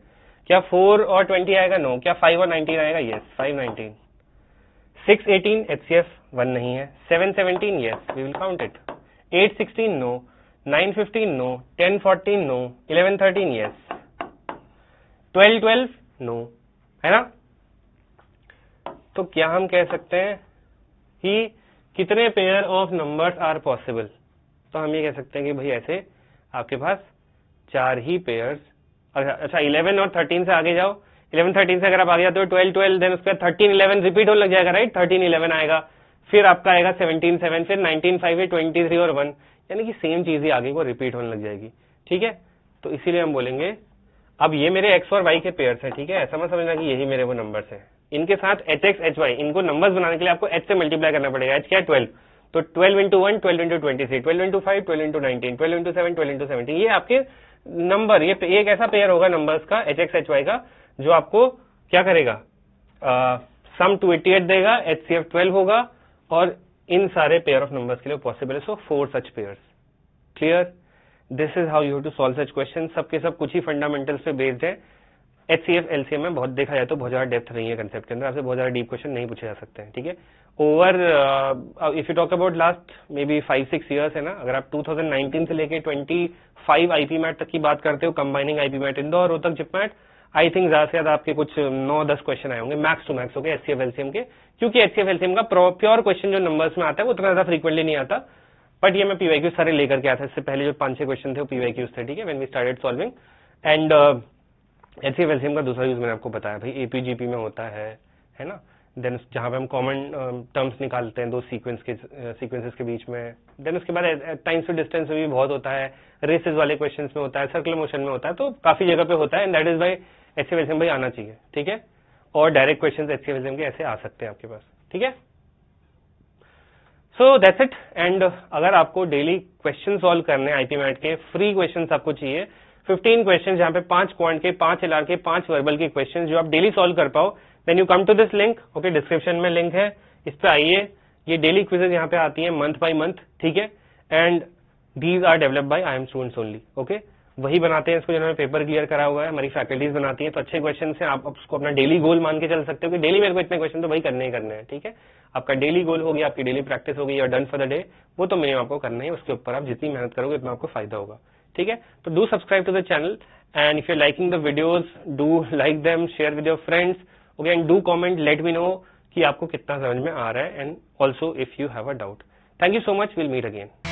क्या 4 और 20 आएगा? नो। क्या 5 और 19 आएगा? यस, 5 19। 6 18 HCF 1 नहीं है। 7 17 yes, we will count it. 8 16 no. 9 15 no. 10 14 no. 11 13 yes. 12 12 no, है ना? तो क्या हम कह सकते हैं कि कितने pair of numbers are possible? तो हम ये कह सकते हैं कि भाई ऐसे आपके पास 4 ही पेयर्स। अच्छा, 11 और 13 से आगे जाओ। 11 13 से अगर आप आगे जाते हो 12 12, देन उसके बाद 13 11 रिपीट होने लग जाएगा, राइट? 13 11 आएगा, फिर आपका आएगा 17 7, फिर 19 5 है, 23 और 1, यानी कि सेम चीज ही आगे को रिपीट होने लग जाएगी। ठीक है। तो इसीलिए हम बोलेंगे अब ये मेरे X और Y के पेयर्स हैं। ठीक है। ऐसा मत समझना कि यही मेरे वो नंबर्स हैं। इनके साथ HX HY इनको नंबर्स बनाने के लिए आपको H से मल्टीप्लाई करना पड़ेगा। H क्या है? 12। तो 12 into 1 12 into 23, 12 into 5 12 into 19, 12 into 7 12 into 17। ये आपके नंबर, ये एक ऐसा पेयर होगा नंबर्स का HX HY का जो आपको क्या करेगा, सम 288 देगा, HCF 12 होगा और इन सारे पेयर ऑफ नंबर्स के लिए पॉसिबल है। So 4 such pairs. Clear? This is how you have to solve such question. सबके सब कुछ ही फंडामेंटल्स पे बेस्ड है। HCF LCM में बहुत देखा जाए तो बहुत ज्यादा डेप्थ नहीं है कंसेप्ट के अंदर, आपसे बहुत ज्यादा डीप क्वेश्चन नहीं पूछे जा सकते हैं। ठीक है। Over if you talk about last may be 5-6 years है ना, अगर आप 2019 से लेके 25 IP मैट तक की बात करते हो, combining IP mat Indore Rohtak JIP mat, I think ज्यादा से ज्यादा आपके कुछ 9-10 क्वेश्चन आए होंगे मैक्स टू मैक्स हो गए HCF LCM के। क्योंकि HCF LCM का प्योर क्वेश्चन जो नंबर्स में आता है वो उतना ज्यादा फ्रीक्वेंटली नहीं आता। बट ये मैं PYQ सारे लेकर के आता इससे पहले जो 5-6 क्वेश्चन थे वो PYQs थे। ठीक है। When we started solving and HCF LCM का दूसरा यूज मैंने आपको बताया भाई APGP में होता है ना। देन जहां पे हम कॉमन टर्म्स निकालते हैं दो सीक्वेंसेस के बीच में। देन उसके बाद टाइम्स टू डिस्टेंस में भी बहुत होता है, रेसेस वाले क्वेश्चंस में होता है, सर्कुलर मोशन में होता है, तो काफी जगह पे होता है। And that is by HCF LCM भाई आना चाहिए। ठीक है। और डायरेक्ट क्वेश्चंस HCF LCM के ऐसे आ सकते हैं आपके पास। ठीक है। So that's it. एंड अगर आपको डेली क्वेश्चन सॉल्व करने IP मैट के फ्री क्वेश्चन आपको चाहिए, 15 क्वेश्चन जहां पे 5 क्वांट के, 5 LR के, 5 वर्बल के क्वेश्चन जो आप डेली सॉल्व कर पाओ, then you come to this link. Okay, description में लिंक है, इस पे आइए। ये डेली क्विजेज यहाँ पे आती हैं मंथ बाय मंथ। ठीक है। And these are developed by IIM students only. Okay, वही बनाते हैं इसको जिन्होंने पेपर क्लियर करा हुआ है, हमारी फैकल्टीज बनाती है। तो अच्छे क्वेश्चन से आप उसको अपना डेली गोल मान के चल सकते हो कि डेली मेरे को इतने क्वेश्चन तो भाई करने ही करने हैं। ठीक है। आपका डेली गोल हो गया, आपकी डेली प्रैक्टिस हो गई, और डन फॉर द डे, वो तो मिनिमम आपको करना है। उसके ऊपर आप जितनी मेहनत करोगे उतना आपको फायदा होगा। ठीक है। तो do subscribe to the channel, and if you're liking the videos, do like them, share with your friends, okay, and do comment, let me know कि आपको कितना समझ में आ रहा है, and also if you have a doubt. Thank you so much, we'll meet again.